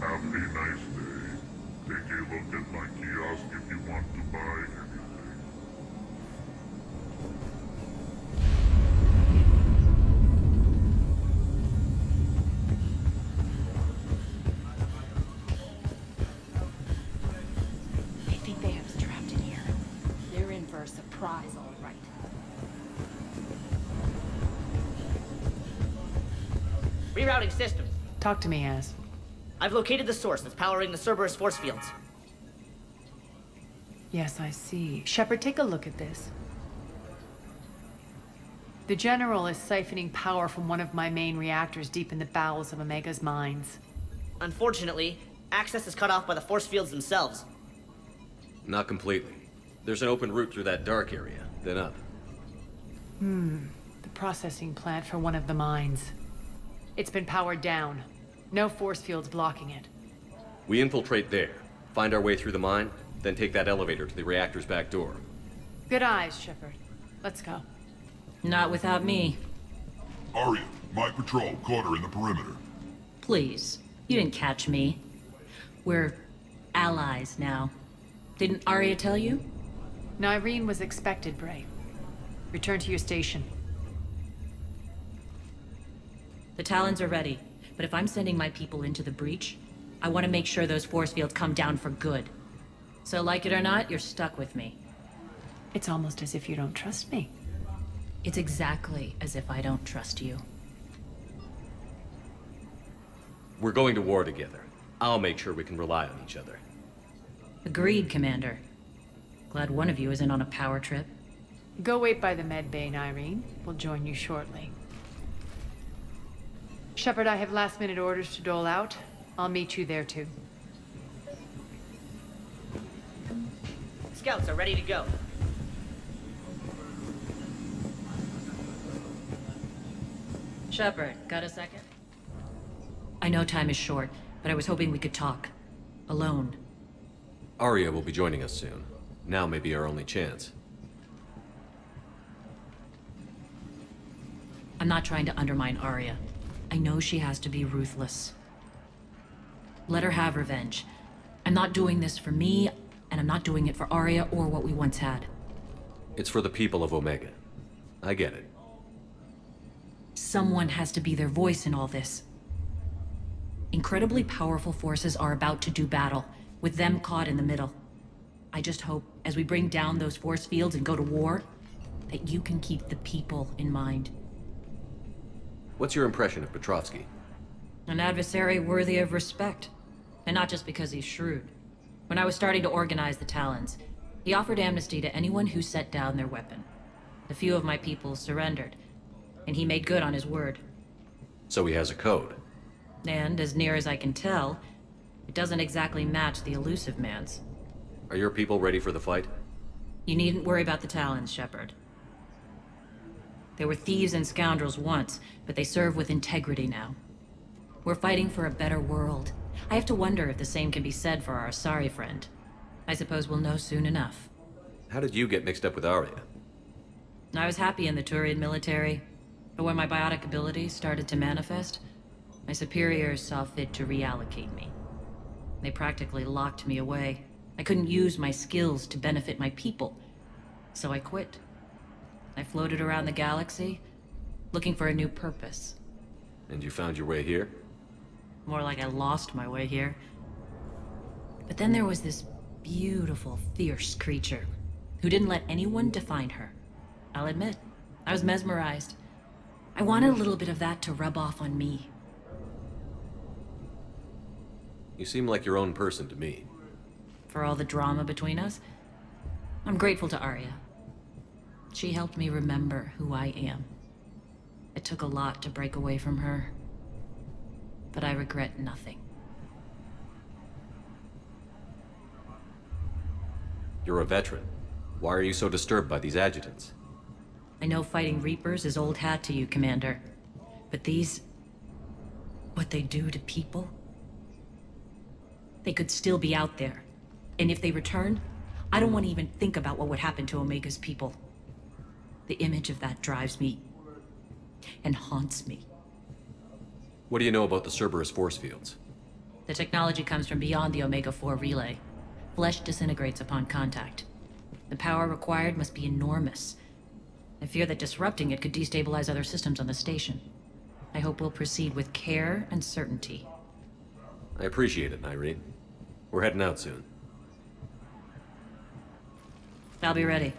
have a nice day. Take a look at my kiosk if you want to buy anything. Surprise, all right. Rerouting systems. Talk to me, Az. I've located the source that's powering the Cerberus force fields. Yes, I see. Shepard, take a look at this. The General is siphoning power from one of my main reactors deep in the bowels of Omega's mines. Unfortunately, access is cut off by the force fields themselves. Not completely. There's an open route through that dark area, then up. The processing plant for one of the mines. It's been powered down. No force fields blocking it. We infiltrate there, find our way through the mine, then take that elevator to the reactor's back door. Good eyes, Shepard. Let's go. Not without me. Aria, my patrol, caught her in the perimeter. Please. You didn't catch me. We're allies now. Didn't Aria tell you? Nyreen was expected, Bray. Return to your station. The Talons are ready, but if I'm sending my people into the breach, I want to make sure those force fields come down for good. So like it or not, you're stuck with me. It's almost as if you don't trust me. It's exactly as if I don't trust you. We're going to war together. I'll make sure we can rely on each other. Agreed, Commander. Glad one of you isn't on a power trip. Go wait by the med bay, Irene. We'll join you shortly. Shepard, I have last-minute orders to dole out. I'll meet you there, too. Scouts are ready to go. Shepard, got a second? I know time is short, but I was hoping we could talk. Alone. Aria will be joining us soon. Now may be our only chance. I'm not trying to undermine Aria. I know she has to be ruthless. Let her have revenge. I'm not doing this for me, and I'm not doing it for Aria or what we once had. It's for the people of Omega. I get it. Someone has to be their voice in all this. Incredibly powerful forces are about to do battle, with them caught in the middle. I just hope, as we bring down those force fields and go to war, that you can keep the people in mind. What's your impression of Petrovsky? An adversary worthy of respect. And not just because he's shrewd. When I was starting to organize the Talons, he offered amnesty to anyone who set down their weapon. A few of my people surrendered, and he made good on his word. So he has a code. And, as near as I can tell, it doesn't exactly match the elusive man's. Are your people ready for the fight? You needn't worry about the Talons, Shepard. They were thieves and scoundrels once, but they serve with integrity now. We're fighting for a better world. I have to wonder if the same can be said for our Asari friend. I suppose we'll know soon enough. How did you get mixed up with Aria? I was happy in the Turian military, but when my biotic abilities started to manifest, my superiors saw fit to reallocate me. They practically locked me away. I couldn't use my skills to benefit my people, so I quit. I floated around the galaxy, looking for a new purpose. And you found your way here? More like I lost my way here. But then there was this beautiful, fierce creature who didn't let anyone define her. I'll admit, I was mesmerized. I wanted a little bit of that to rub off on me. You seem like your own person to me. For all the drama between us, I'm grateful to Aria. She helped me remember who I am. It took a lot to break away from her, but I regret nothing. You're a veteran. Why are you so disturbed by these adjutants? I know fighting Reapers is old hat to you, Commander. But these... what they do to people? They could still be out there. And if they return, I don't want to even think about what would happen to Omega's people. The image of that drives me and haunts me. What do you know about the Cerberus force fields? The technology comes from beyond the Omega-4 relay. Flesh disintegrates upon contact. The power required must be enormous. I fear that disrupting it could destabilize other systems on the station. I hope we'll proceed with care and certainty. I appreciate it, Irene. We're heading out soon. I'll be ready.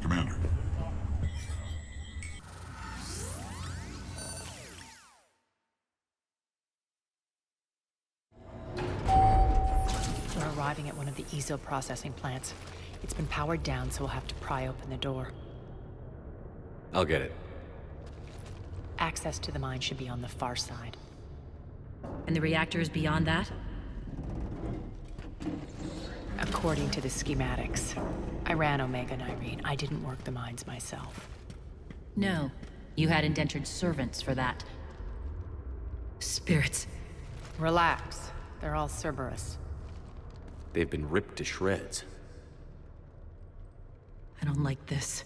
Commander. We're arriving at one of the ESO processing plants. It's been powered down, so we'll have to pry open the door. I'll get it. Access to the mine should be on the far side. And the reactor is beyond that? According to the schematics. I ran Omega and Irene. I didn't work the mines myself. No. You had indentured servants for that. Spirits. Relax. They're all Cerberus. They've been ripped to shreds. I don't like this.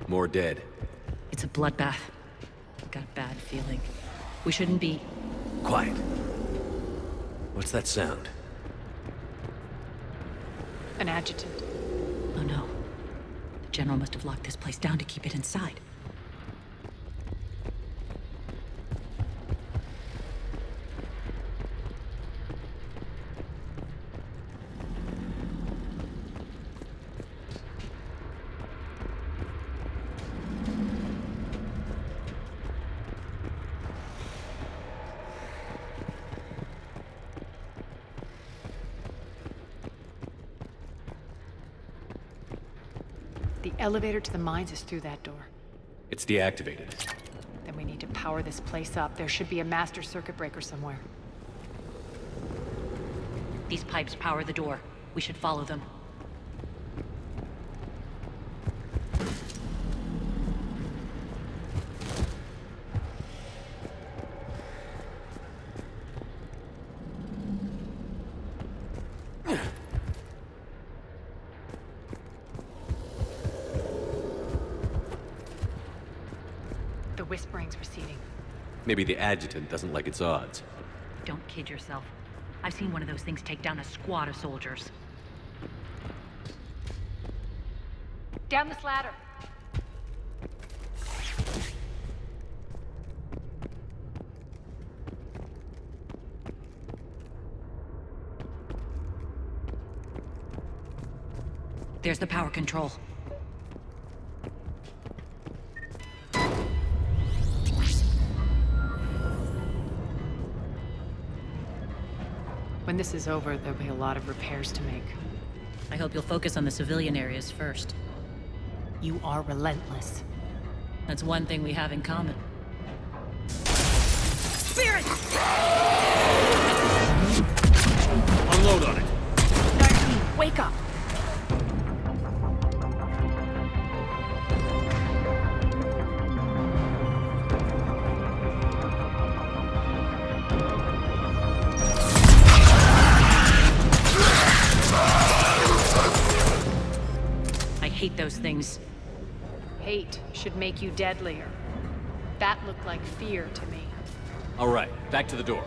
More dead. It's a bloodbath. I've got a bad feeling. We shouldn't be... Quiet. What's that sound? adjutant. Oh no. The General must have locked this place down to keep it inside. The elevator to the mines is through that door. It's deactivated. Then we need to power this place up. There should be a master circuit breaker somewhere. These pipes power the door. We should follow them. The whispering's receding. Maybe the adjutant doesn't like its odds. Don't kid yourself. I've seen one of those things take down a squad of soldiers. Down this ladder. There's the power control. When this is over, there'll be a lot of repairs to make. I hope you'll focus on the civilian areas first. You are relentless. That's one thing we have in common. Spirit! Unload on it. 19, wake up! I hate those things. Hate should make you deadlier. That looked like fear to me. All right, back to the door.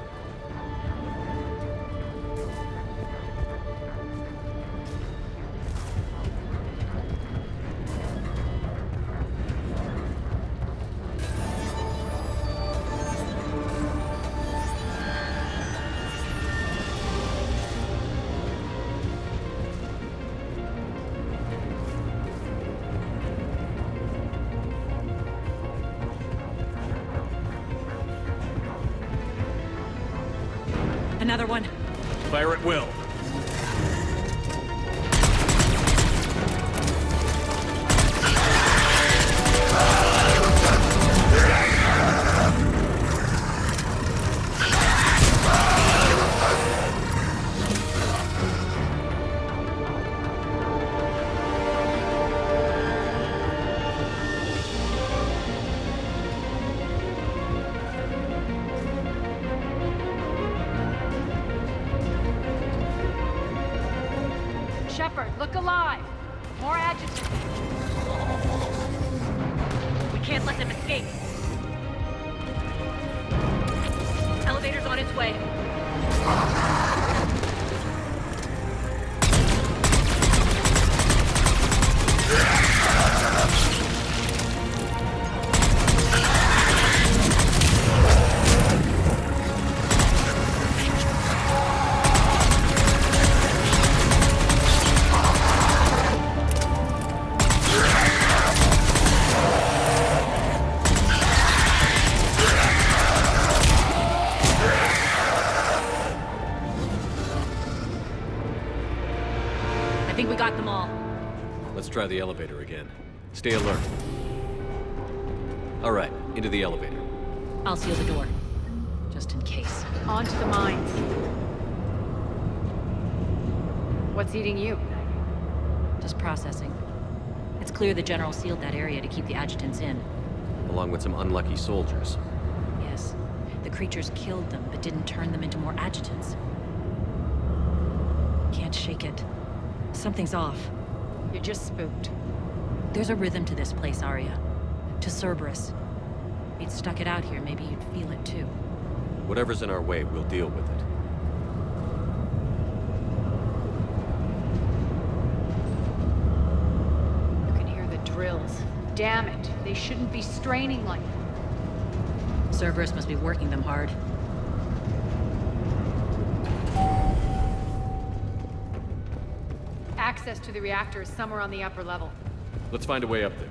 Another one. Fire at will. Shepard, look alive! More adjutants! We can't let them escape. Elevator's on its way. I think we got them all. Let's try the elevator again. Stay alert. All right, into the elevator. I'll seal the door. Just in case. On to the mines. What's eating you? Just processing. It's clear the General sealed that area to keep the adjutants in. Along with some unlucky soldiers. Yes. The creatures killed them, but didn't turn them into more adjutants. Can't shake it. Something's off. You're just spooked. There's a rhythm to this place, Aria. To Cerberus. If you'd stuck it out here, maybe you'd feel it too. Whatever's in our way, we'll deal with it. Damn it. They shouldn't be straining like that. Cerberus must be working them hard. Access to the reactor is somewhere on the upper level. Let's find a way up there.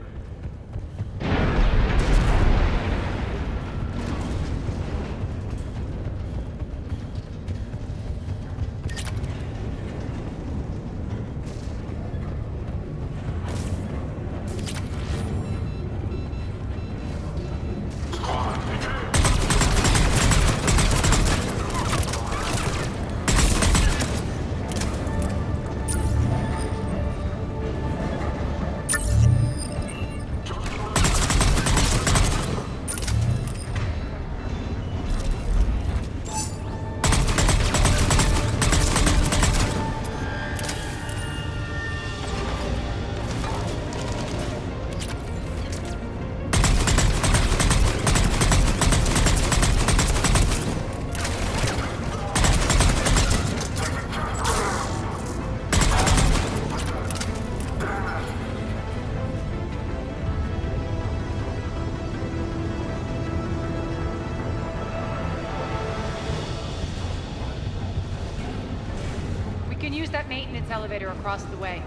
Use that maintenance elevator across the way.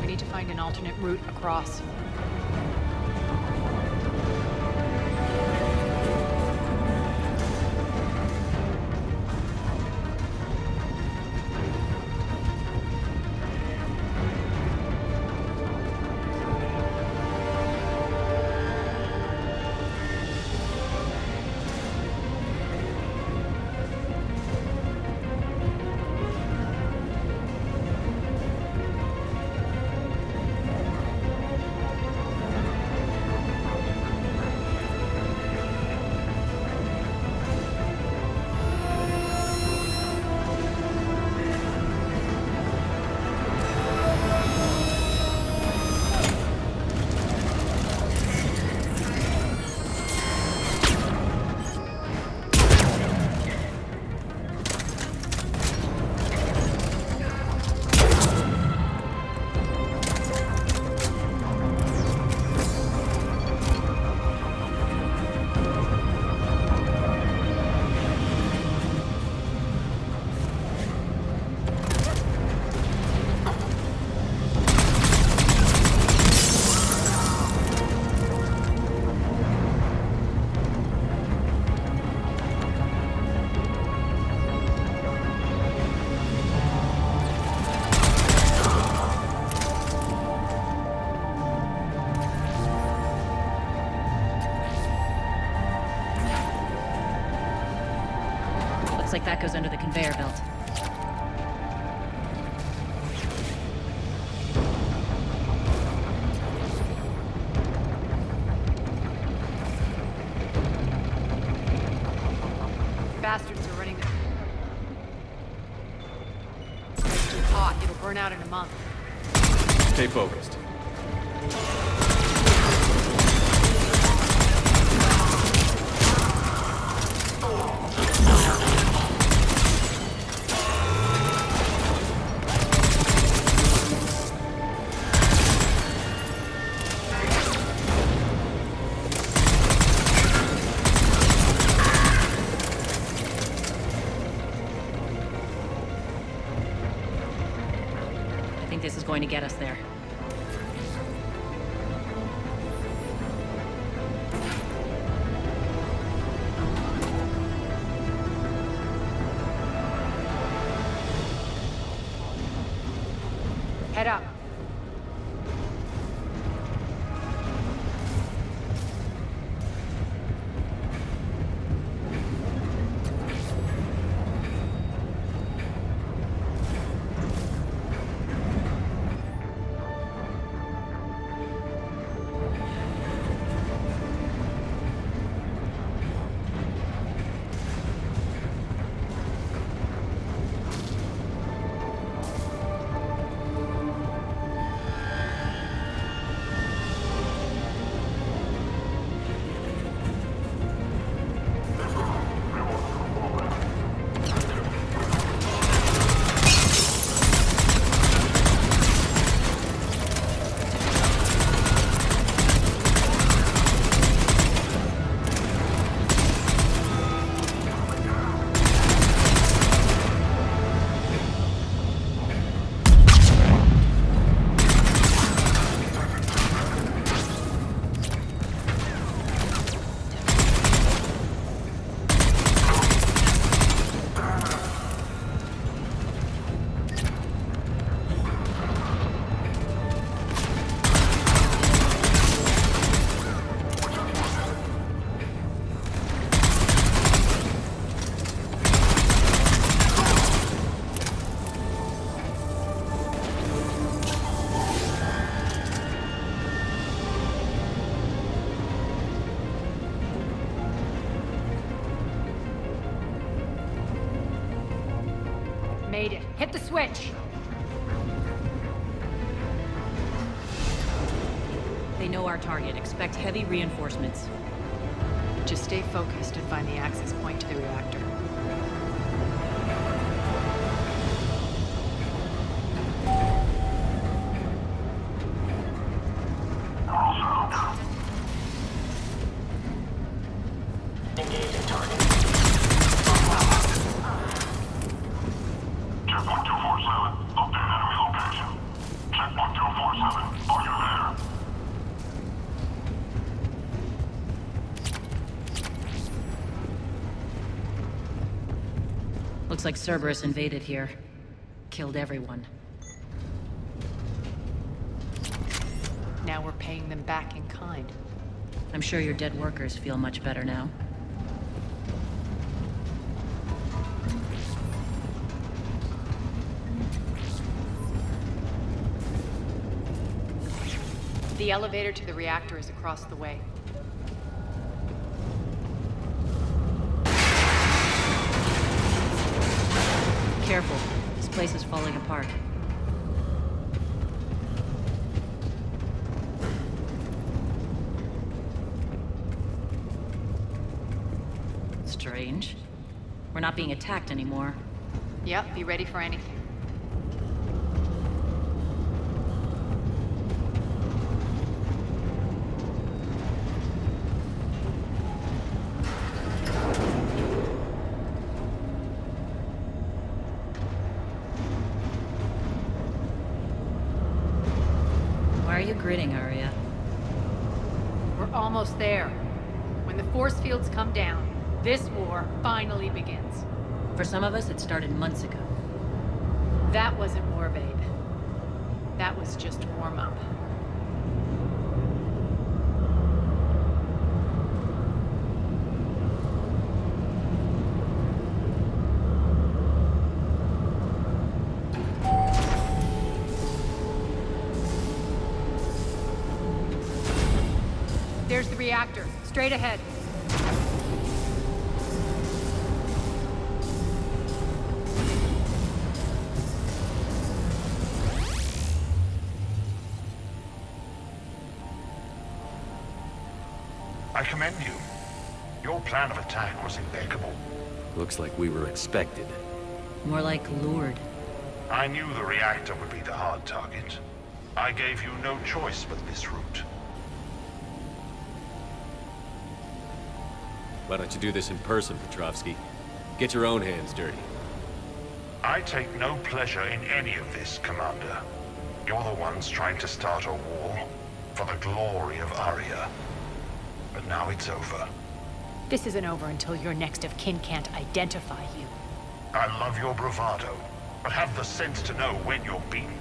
We need to find an alternate route across. Looks like that goes under the conveyor belt. Bastards are running the... It's too hot. It'll burn out in a month. Stay focused. I think this is going to get us there. Head up. made it. Hit the switch! They know our target. Expect heavy reinforcements. Just stay focused and find the access point to the reactor. Engaging target. Checkpoint 247. Update enemy location. Checkpoint 247. Are you there? Looks like Cerberus invaded here. Killed everyone. Now we're paying them back in kind. I'm sure your dead workers feel much better now. The elevator to the reactor is across the way. Careful. This place is falling apart. Strange. We're not being attacked anymore. Yep, be ready for anything. Why are you grinning, Aria? We're almost there. When the force fields come down, this war finally begins. For some of us, it started months ago. That wasn't war, babe. That was just warm-up. There's the reactor, straight ahead. I commend you. Your plan of attack was impeccable. Looks like we were expected. More like lured. I knew the reactor would be the hard target. I gave you no choice but this route. Why don't you do this in person, Petrovsky? Get your own hands dirty. I take no pleasure in any of this, Commander. You're the ones trying to start a war for the glory of Aria. But now it's over. This isn't over until your next of kin can't identify you. I love your bravado, but have the sense to know when you're beaten.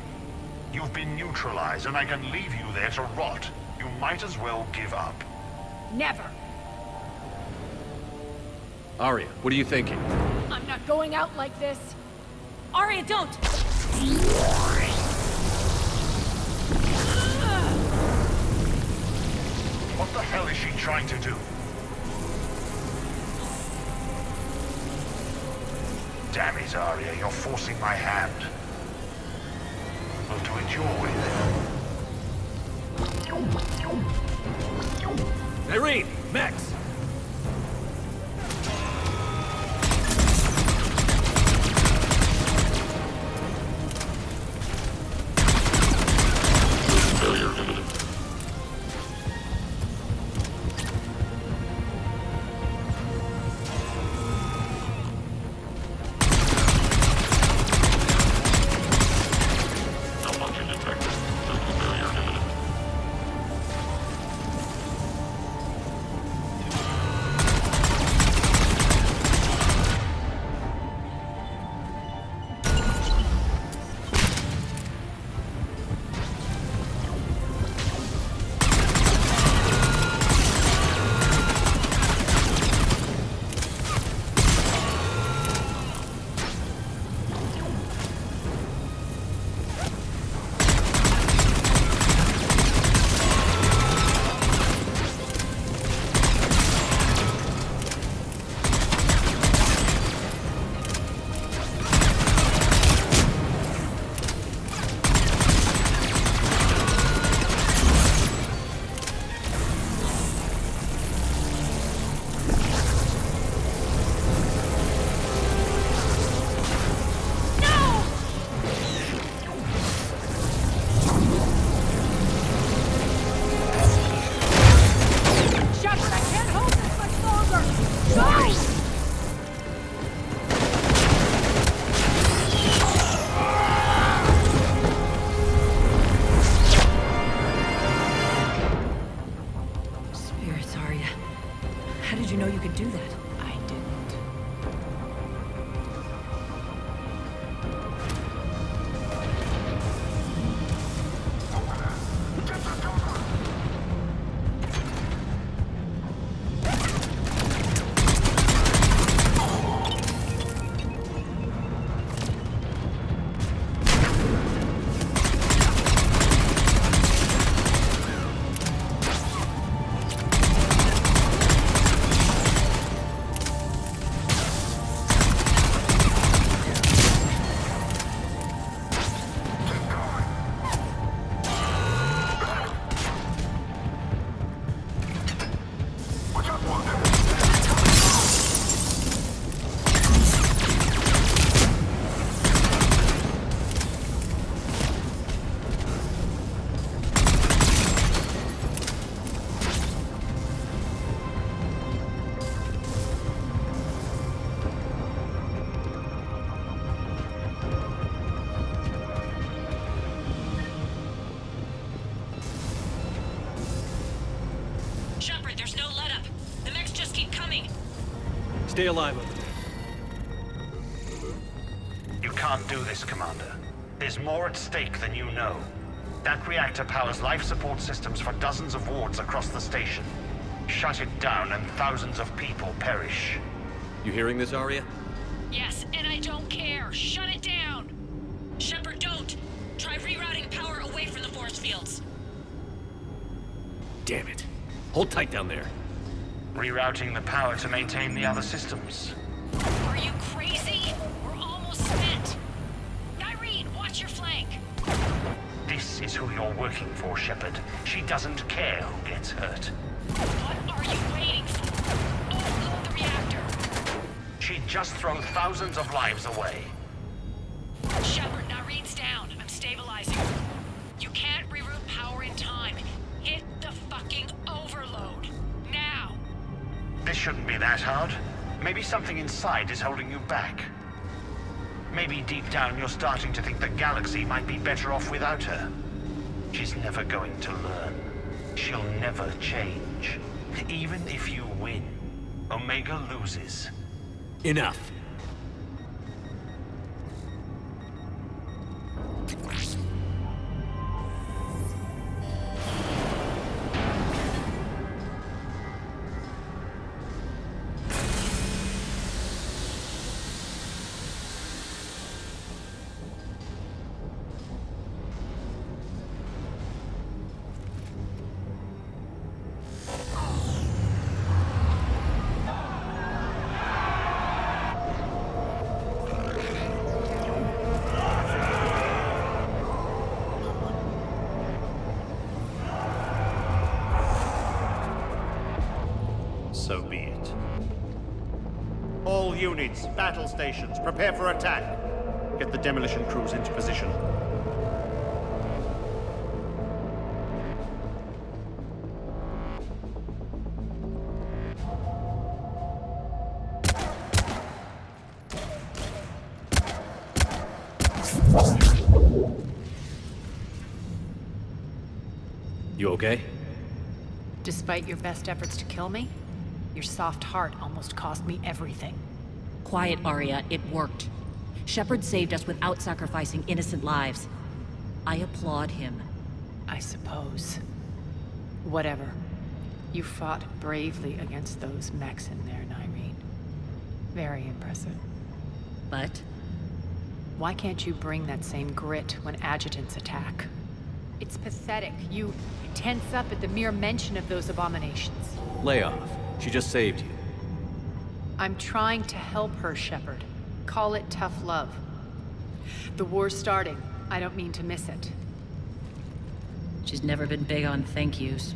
You've been neutralized, and I can leave you there to rot. You might as well give up. Never! Aria, what are you thinking? I'm not going out like this! Aria, don't! What the hell is she trying to do? Damn it, Aria, you're forcing my hand. We'll do it your way then. Irene! Max! you could do that. I didn't. Shepard, there's no let-up. The mechs just keep coming. Stay alive over there. You can't do this, Commander. There's more at stake than you know. That reactor powers life support systems for dozens of wards across the station. Shut it down and thousands of people perish. You hearing this, Aria? Yes, and I don't care. Shut it down. Shepard, don't. Try rerouting power away from the force fields. Damn it. Hold tight down there. Rerouting the power to maintain the other systems. Are you crazy? We're almost spent. Irene, watch your flank. This is who you're working for, Shepard. She doesn't care who gets hurt. What are you waiting for? Overload the reactor. She'd just throw thousands of lives away. Shepard, Irene's down. I'm stabilizing. You can't reroute power in time. Hit the fucking overload. Now. This shouldn't be that hard. Maybe something inside is holding you back. Maybe deep down you're starting to think the galaxy might be better off without her. She's never going to learn. She'll never change. Even if you win, Omega loses. Enough. So be it. All units, battle stations, prepare for attack. Get the demolition crews into position. You okay? Despite your best efforts to kill me, your soft heart almost cost me everything. Quiet, Aria. It worked. Shepard saved us without sacrificing innocent lives. I applaud him. I suppose. Whatever. You fought bravely against those mechs in there, Irene. Very impressive. But? Why can't you bring that same grit when adjutants attack? It's pathetic. You tense up at the mere mention of those abominations. Lay off. She just saved you. I'm trying to help her, Shepard. Call it tough love. The war's starting. I don't mean to miss it. She's never been big on thank yous.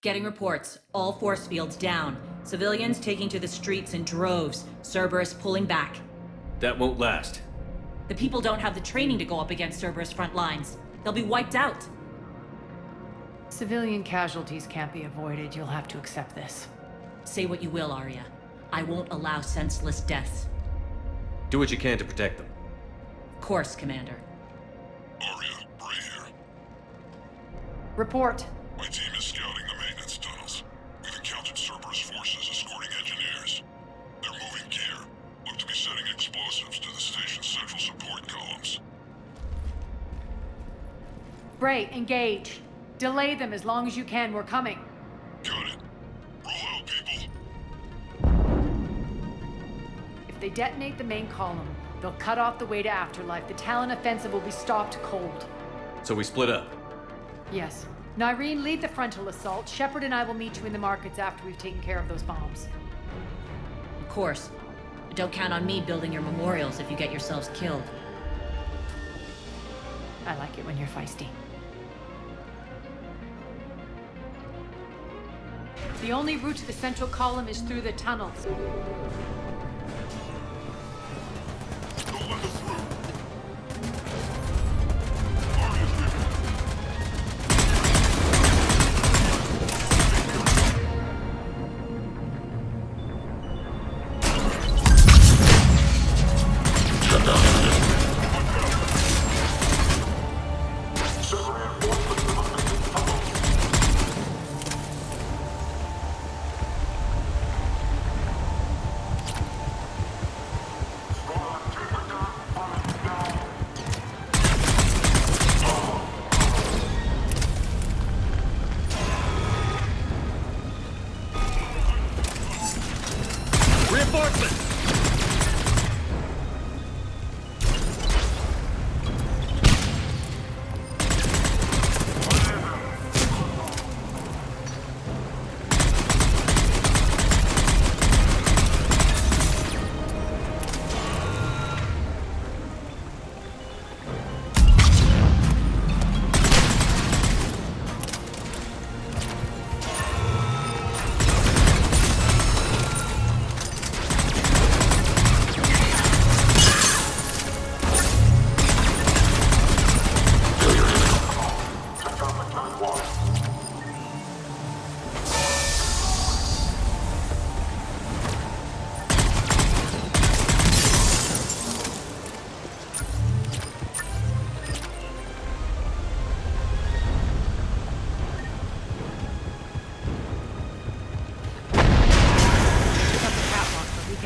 Getting reports. All force fields down. Civilians taking to the streets in droves. Cerberus pulling back. That won't last. The people don't have the training to go up against Cerberus front lines. They'll be wiped out. Civilian casualties can't be avoided. You'll have to accept this. Say what you will, Aria. I won't allow senseless deaths. Do what you can to protect them. course, Commander. Aria, Bray here. Report. My team is scouting the maintenance tunnels. We've encountered Cerberus forces escorting engineers. They're moving gear. Look to be setting explosives to the station's central support columns. Bray, engage. Delay them as long as you can. We're coming. Got it. Roll out, people. If they detonate the main column, they'll cut off the way to Afterlife. The Talon offensive will be stopped cold. So we split up. Yes. Nyreen, lead the frontal assault. Shepard and I will meet you in the markets after we've taken care of those bombs. Of course. But don't count on me building your memorials if you get yourselves killed. I like it when you're feisty. The only route to the central column is through the tunnels.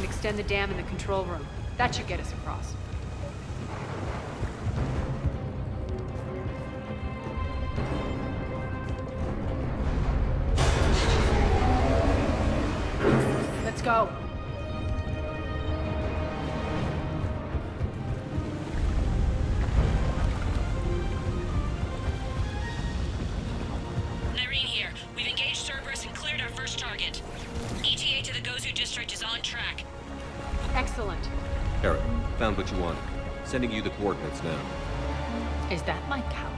Extend the dam in the control room. That should get us across. Let's go. Nyreen here. We've engaged Cerberus and cleared our first target. ETA to the Gozu district is on track. Excellent. Eric, found what you wanted. Sending you the coordinates now. Is that my couch?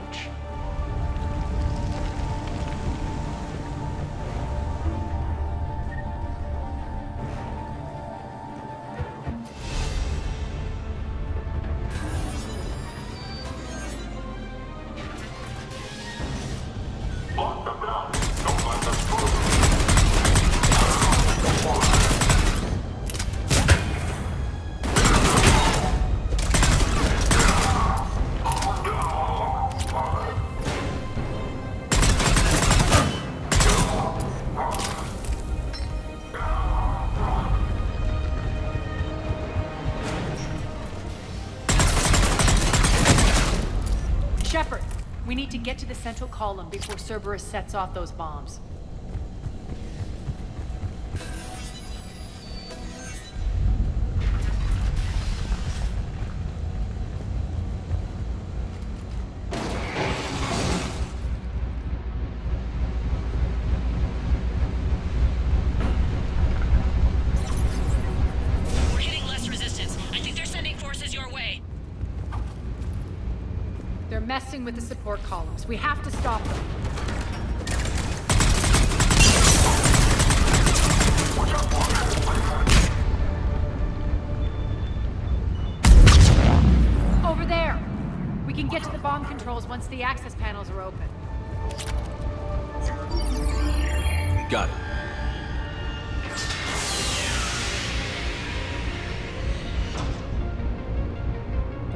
Shepard, we need to get to the central column before Cerberus sets off those bombs. We're hitting less resistance. I think they're sending forces your way. They're messing with the support columns. We have to stop them. Over there! We can get to the bomb controls once the access panels are open. Got it.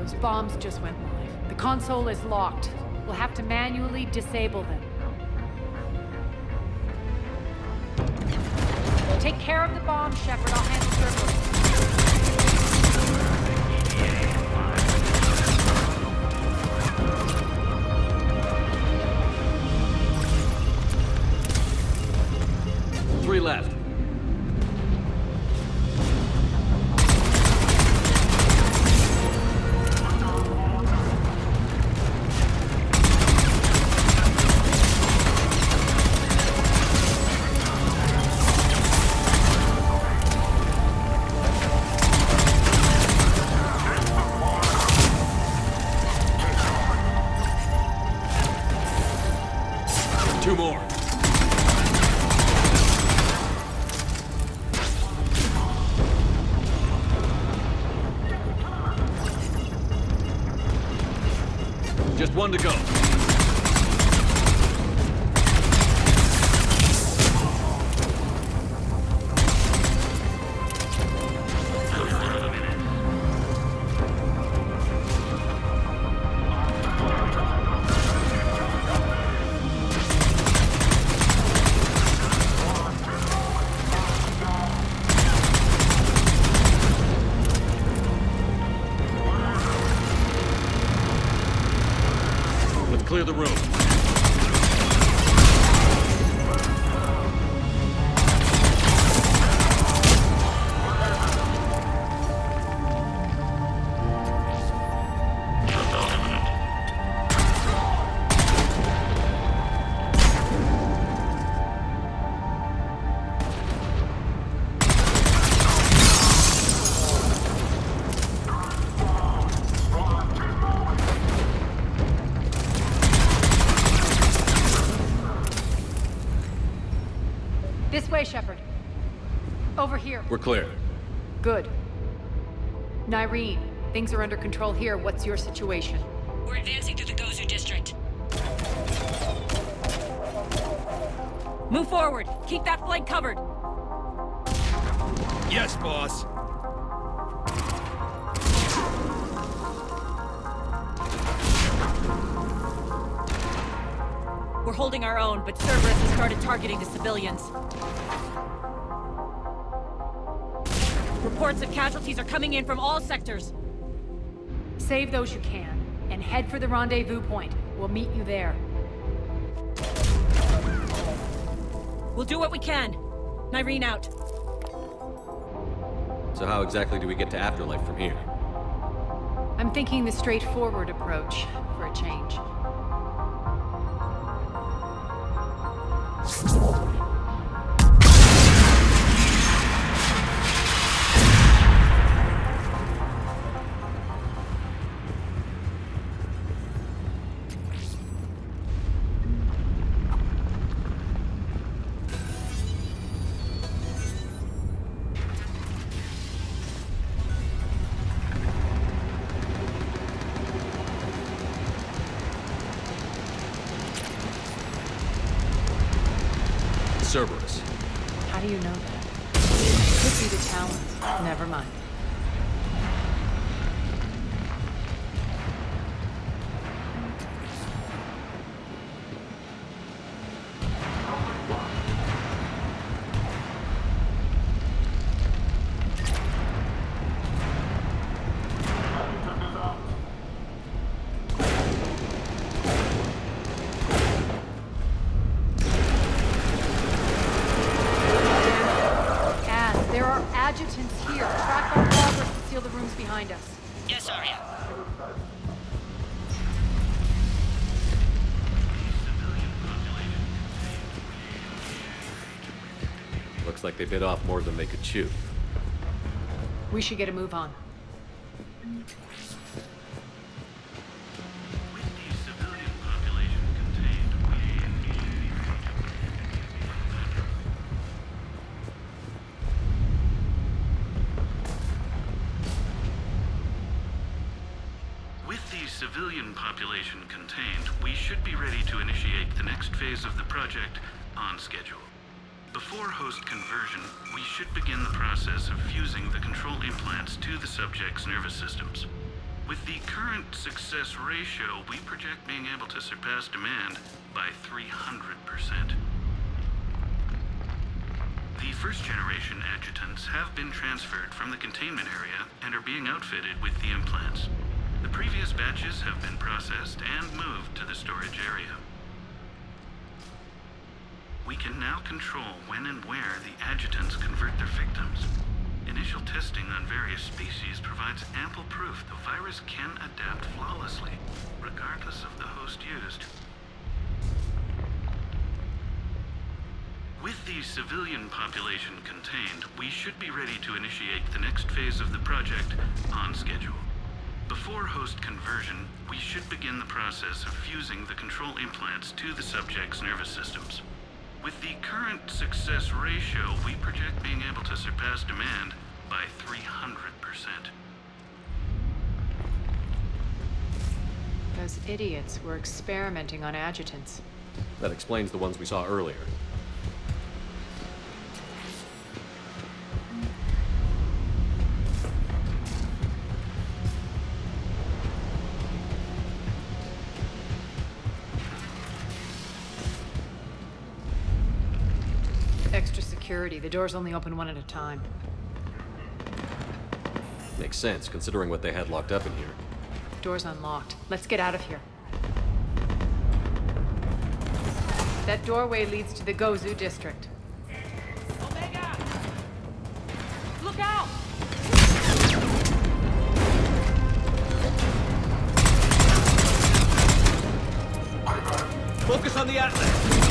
Those bombs just went live. The console is locked. We'll have to manually disable them. Take care of the bomb, Shepard. I'll handle Cerberus. Three left. Two more. Just one to go. Clear the room. This way, Shepard. Over here. We're clear. Good. Nyreen, things are under control here. What's your situation? We're advancing through the Gozu district. Move forward. Keep that flank covered. Yes, boss. We're holding our own, but Cerberus has started targeting the civilians. Reports of casualties are coming in from all sectors. Save those you can, and head for the rendezvous point. We'll meet you there. We'll do what we can. Nyreen out. So how exactly do we get to Afterlife from here? I'm thinking the straightforward approach, for a change. Cerberus. How do you know that? Could be the talent. Never mind. Adjutants here. Track our progress and seal the rooms behind us. Yes, Aria. Looks like they bit off more than they could chew. We should get a move on. Civilian population contained, we should be ready to initiate the next phase of the project on schedule. Before host conversion, we should begin the process of fusing the control implants to the subject's nervous systems. With the current success ratio, we project being able to surpass demand by 300%. The first-generation adjutants have been transferred from the containment area and are being outfitted with the implants. The previous batches have been processed and moved to the storage area. We can now control when and where the adjutants convert their victims. Initial testing on various species provides ample proof the virus can adapt flawlessly, regardless of the host used. With the civilian population contained, we should be ready to initiate the next phase of the project on schedule. Before host conversion, we should begin the process of fusing the control implants to the subject's nervous systems. With the current success ratio, we project being able to surpass demand by 300%. Those idiots were experimenting on adjutants. That explains the ones we saw earlier. Extra security. The doors only open one at a time. Makes sense, considering what they had locked up in here. Door's unlocked. Let's get out of here. That doorway leads to the Gozu district. Omega! Look out! Focus on the Atlas!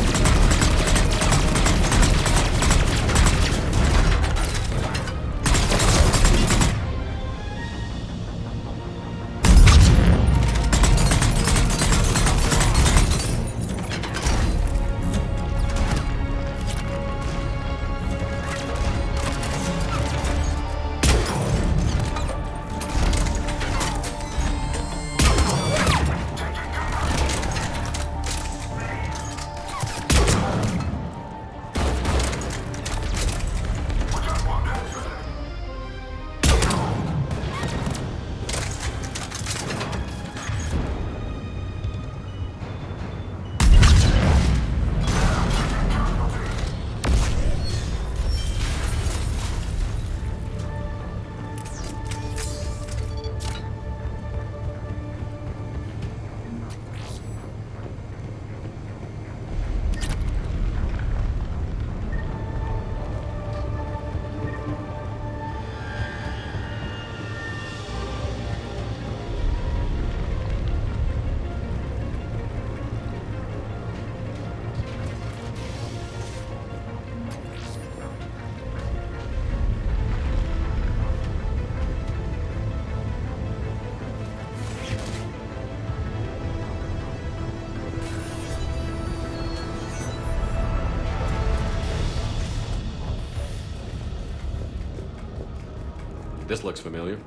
This looks familiar.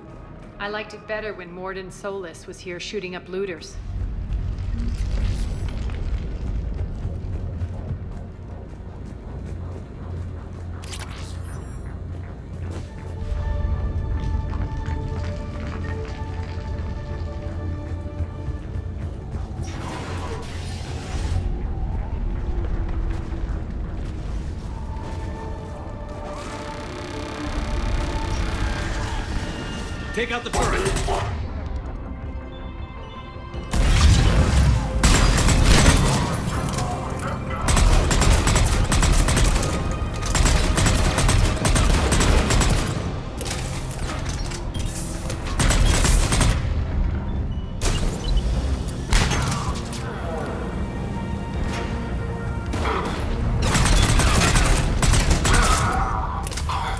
I liked it better when Morden Solis was here shooting up looters. Take out the turret!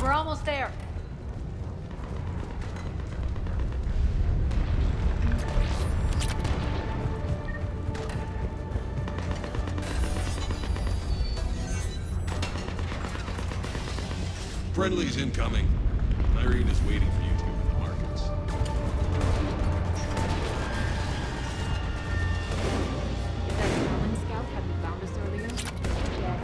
We're almost there. Friendly's incoming. Irene is waiting for you two in the markets. That Roman scout hadn't found us earlier? Dead.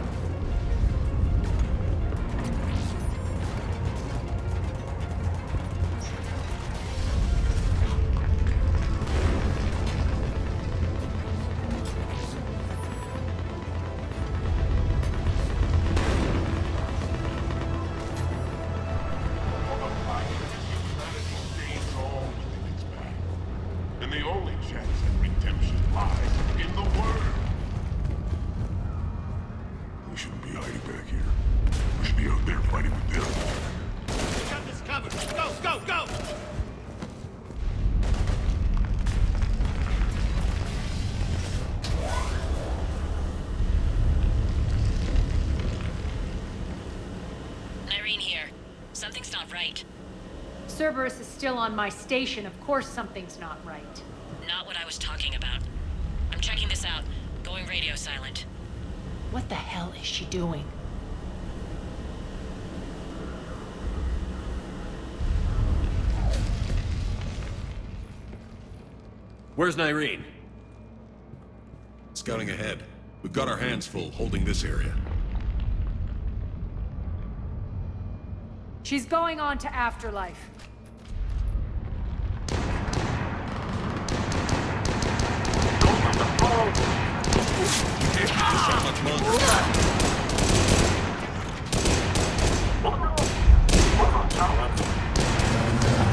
romance and redemption lies in the word. We shouldn't be hiding back here. We should be out there fighting with them. We got this covered. Go, go, go! Irene here. Something's not right. Cerberus is still on my station. Of course something's not right. Not what I was talking about. I'm checking this out. Going radio silent. What the hell is she doing? Where's Irene? Scouting ahead. We've got our hands full holding this area. She's going on to Afterlife.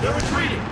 They're retreating!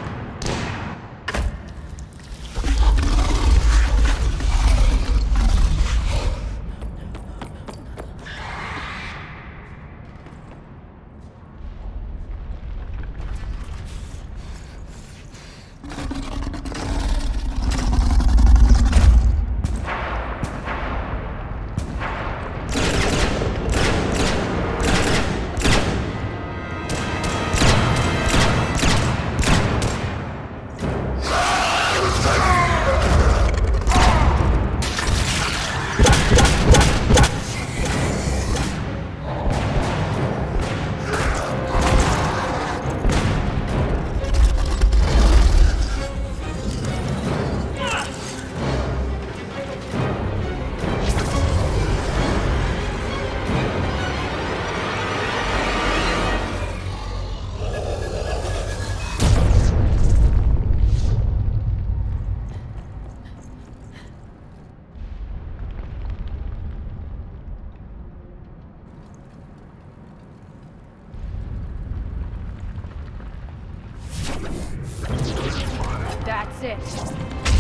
That's it.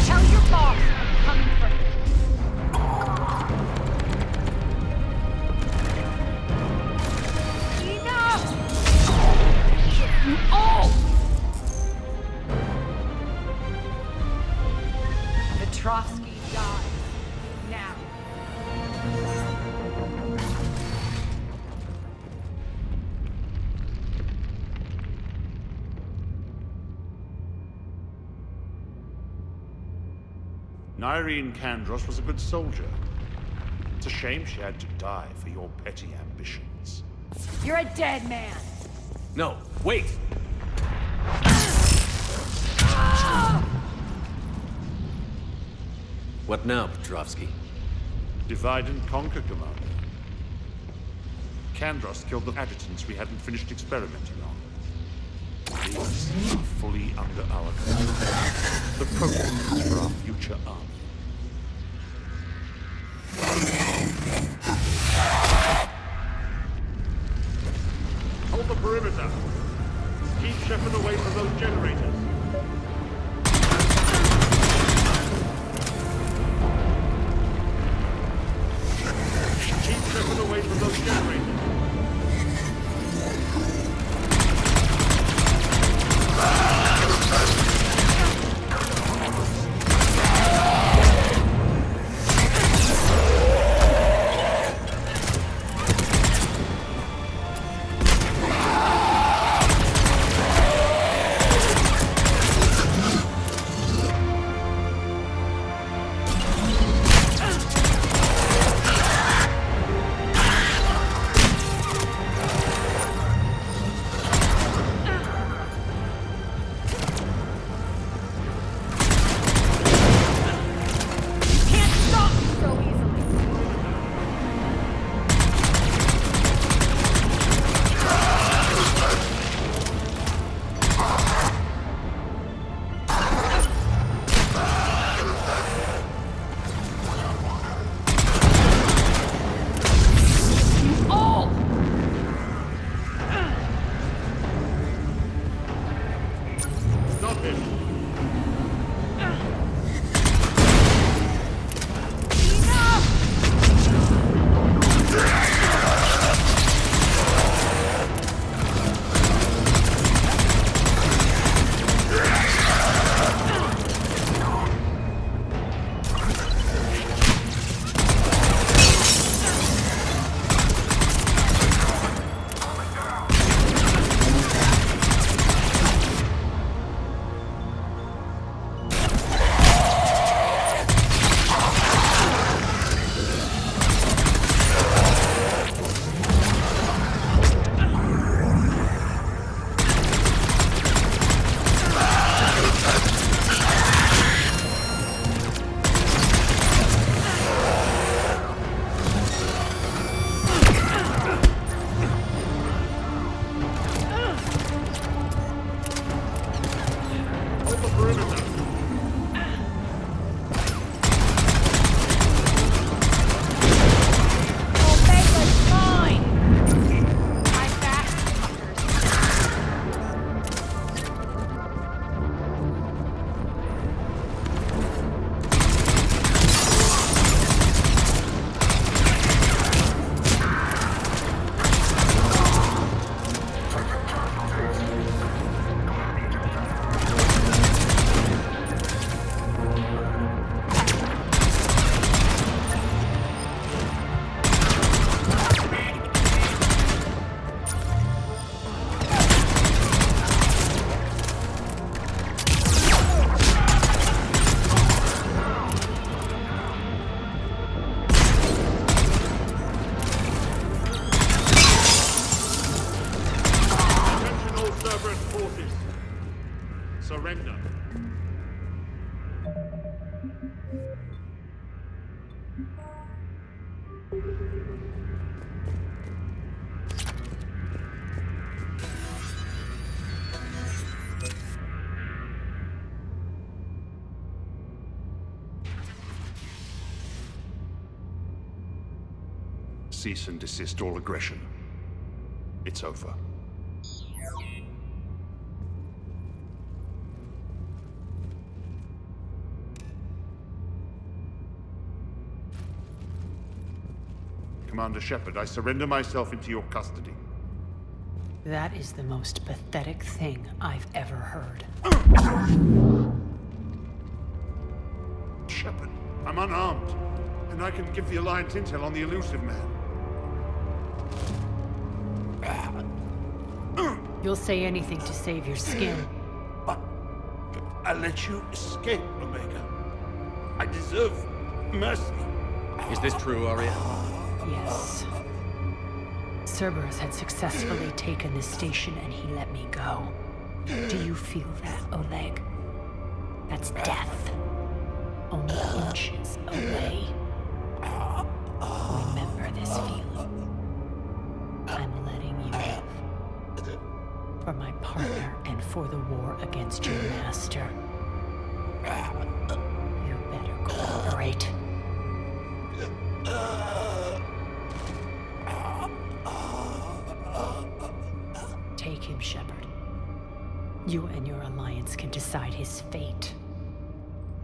Tell your boss I'm coming for him. Enough! You all! Petrovsky dies. Now. Irene Kandros was a good soldier. It's a shame she had to die for your petty ambitions. You're a dead man. No, wait! What now, Petrovsky? Divide and conquer, Commander. Kandros killed the adjutants we hadn't finished experimenting on. These are fully under our control. The programs for our future army. Hold the perimeter. Keep Shepard away from those generators. Keep Shepard away from those generators. Cease and desist all aggression. It's over. Commander Shepard, I surrender myself into your custody. That is the most pathetic thing I've ever heard. Shepard, I'm unarmed, and I can give the Alliance intel on the elusive man. You'll say anything to save your skin. But I let you escape, Omega. I deserve mercy. Is this true, Aria? Yes. Cerberus had successfully taken this station and he let me go. Do you feel that, Oleg? That's death. Only inches away. Remember this feeling. I'm letting you live. For my partner and for the war against your master. You better cooperate. Take him, Shepard. You and your Alliance can decide his fate.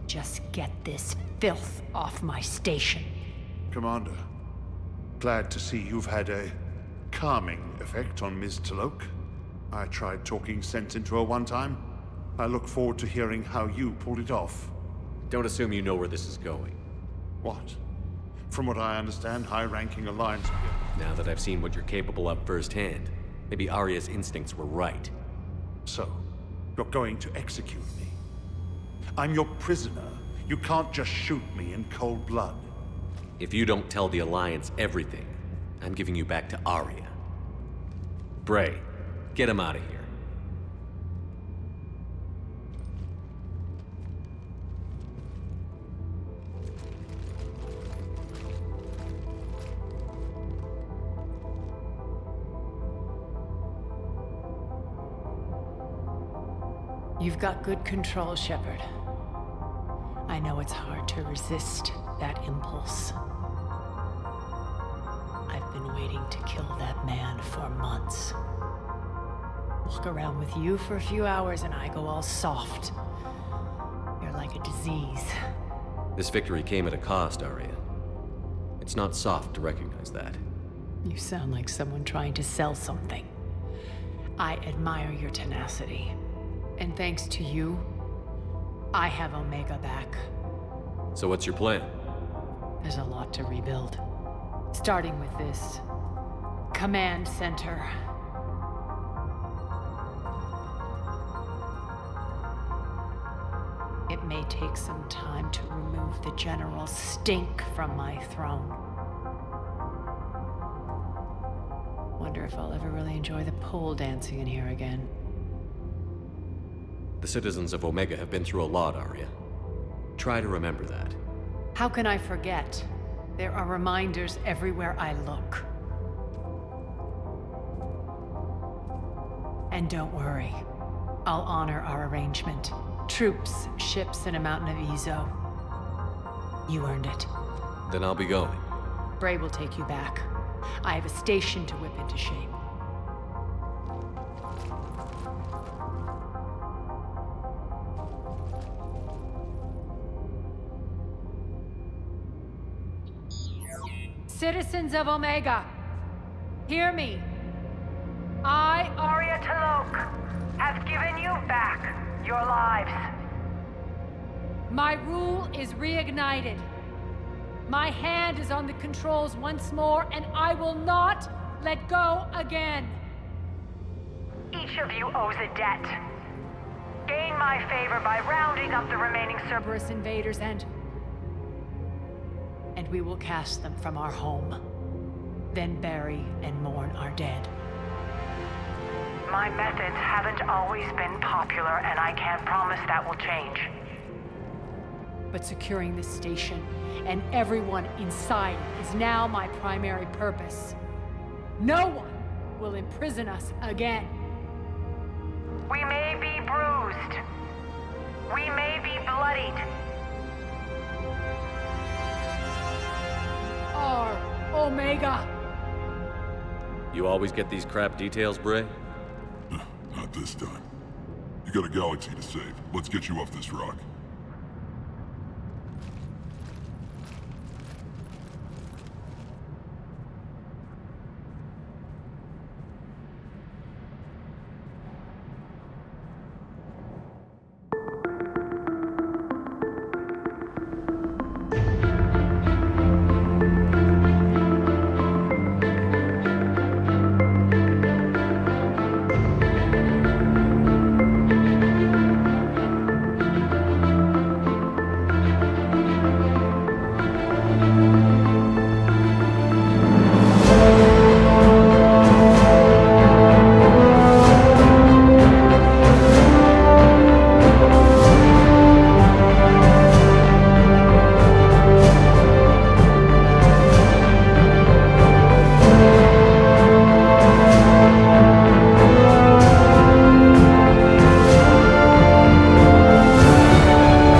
Just get this filth off my station. Commander, glad to see you've had a calming effect on Ms. T'Loak. I tried talking sense into her one time. I look forward to hearing how you pulled it off. Don't assume you know where this is going. What? From what I understand, high-ranking Alliance... Now that I've seen what you're capable of firsthand, maybe Aria's instincts were right. So, you're going to execute me. I'm your prisoner. You can't just shoot me in cold blood. If you don't tell the Alliance everything, I'm giving you back to Aria. Bray, get him out of here. You've got good control, Shepard. I know it's hard to resist that impulse. I've been waiting to kill that man for months. Walk around with you for a few hours and I go all soft. You're like a disease. This victory came at a cost, Aria. It's not soft to recognize that. You sound like someone trying to sell something. I admire your tenacity. And thanks to you, I have Omega back. So what's your plan? There's a lot to rebuild. Starting with this command center. It may take some time to remove the general stink from my throne. Wonder if I'll ever really enjoy the pole dancing in here again. The citizens of Omega have been through a lot, Aria. Try to remember that. How can I forget? There are reminders everywhere I look. And don't worry. I'll honor our arrangement. Troops, ships, and a mountain of Ezo. You earned it. Then I'll be going. Bray will take you back. I have a station to whip into shape. Citizens of Omega, hear me. I, Aria T'Loak, have given you back your lives. My rule is reignited. My hand is on the controls once more, and I will not let go again. Each of you owes a debt. Gain my favor by rounding up the remaining Cerberus invaders and we will cast them from our home. Then bury and mourn our dead. My methods haven't always been popular, and I can't promise that will change. But securing this station and everyone inside it is now my primary purpose. No one will imprison us again. We may be bruised. We may be bloodied. Omega! You always get these crap details, Bray? Not this time. You got a galaxy to save. Let's get you off this rock.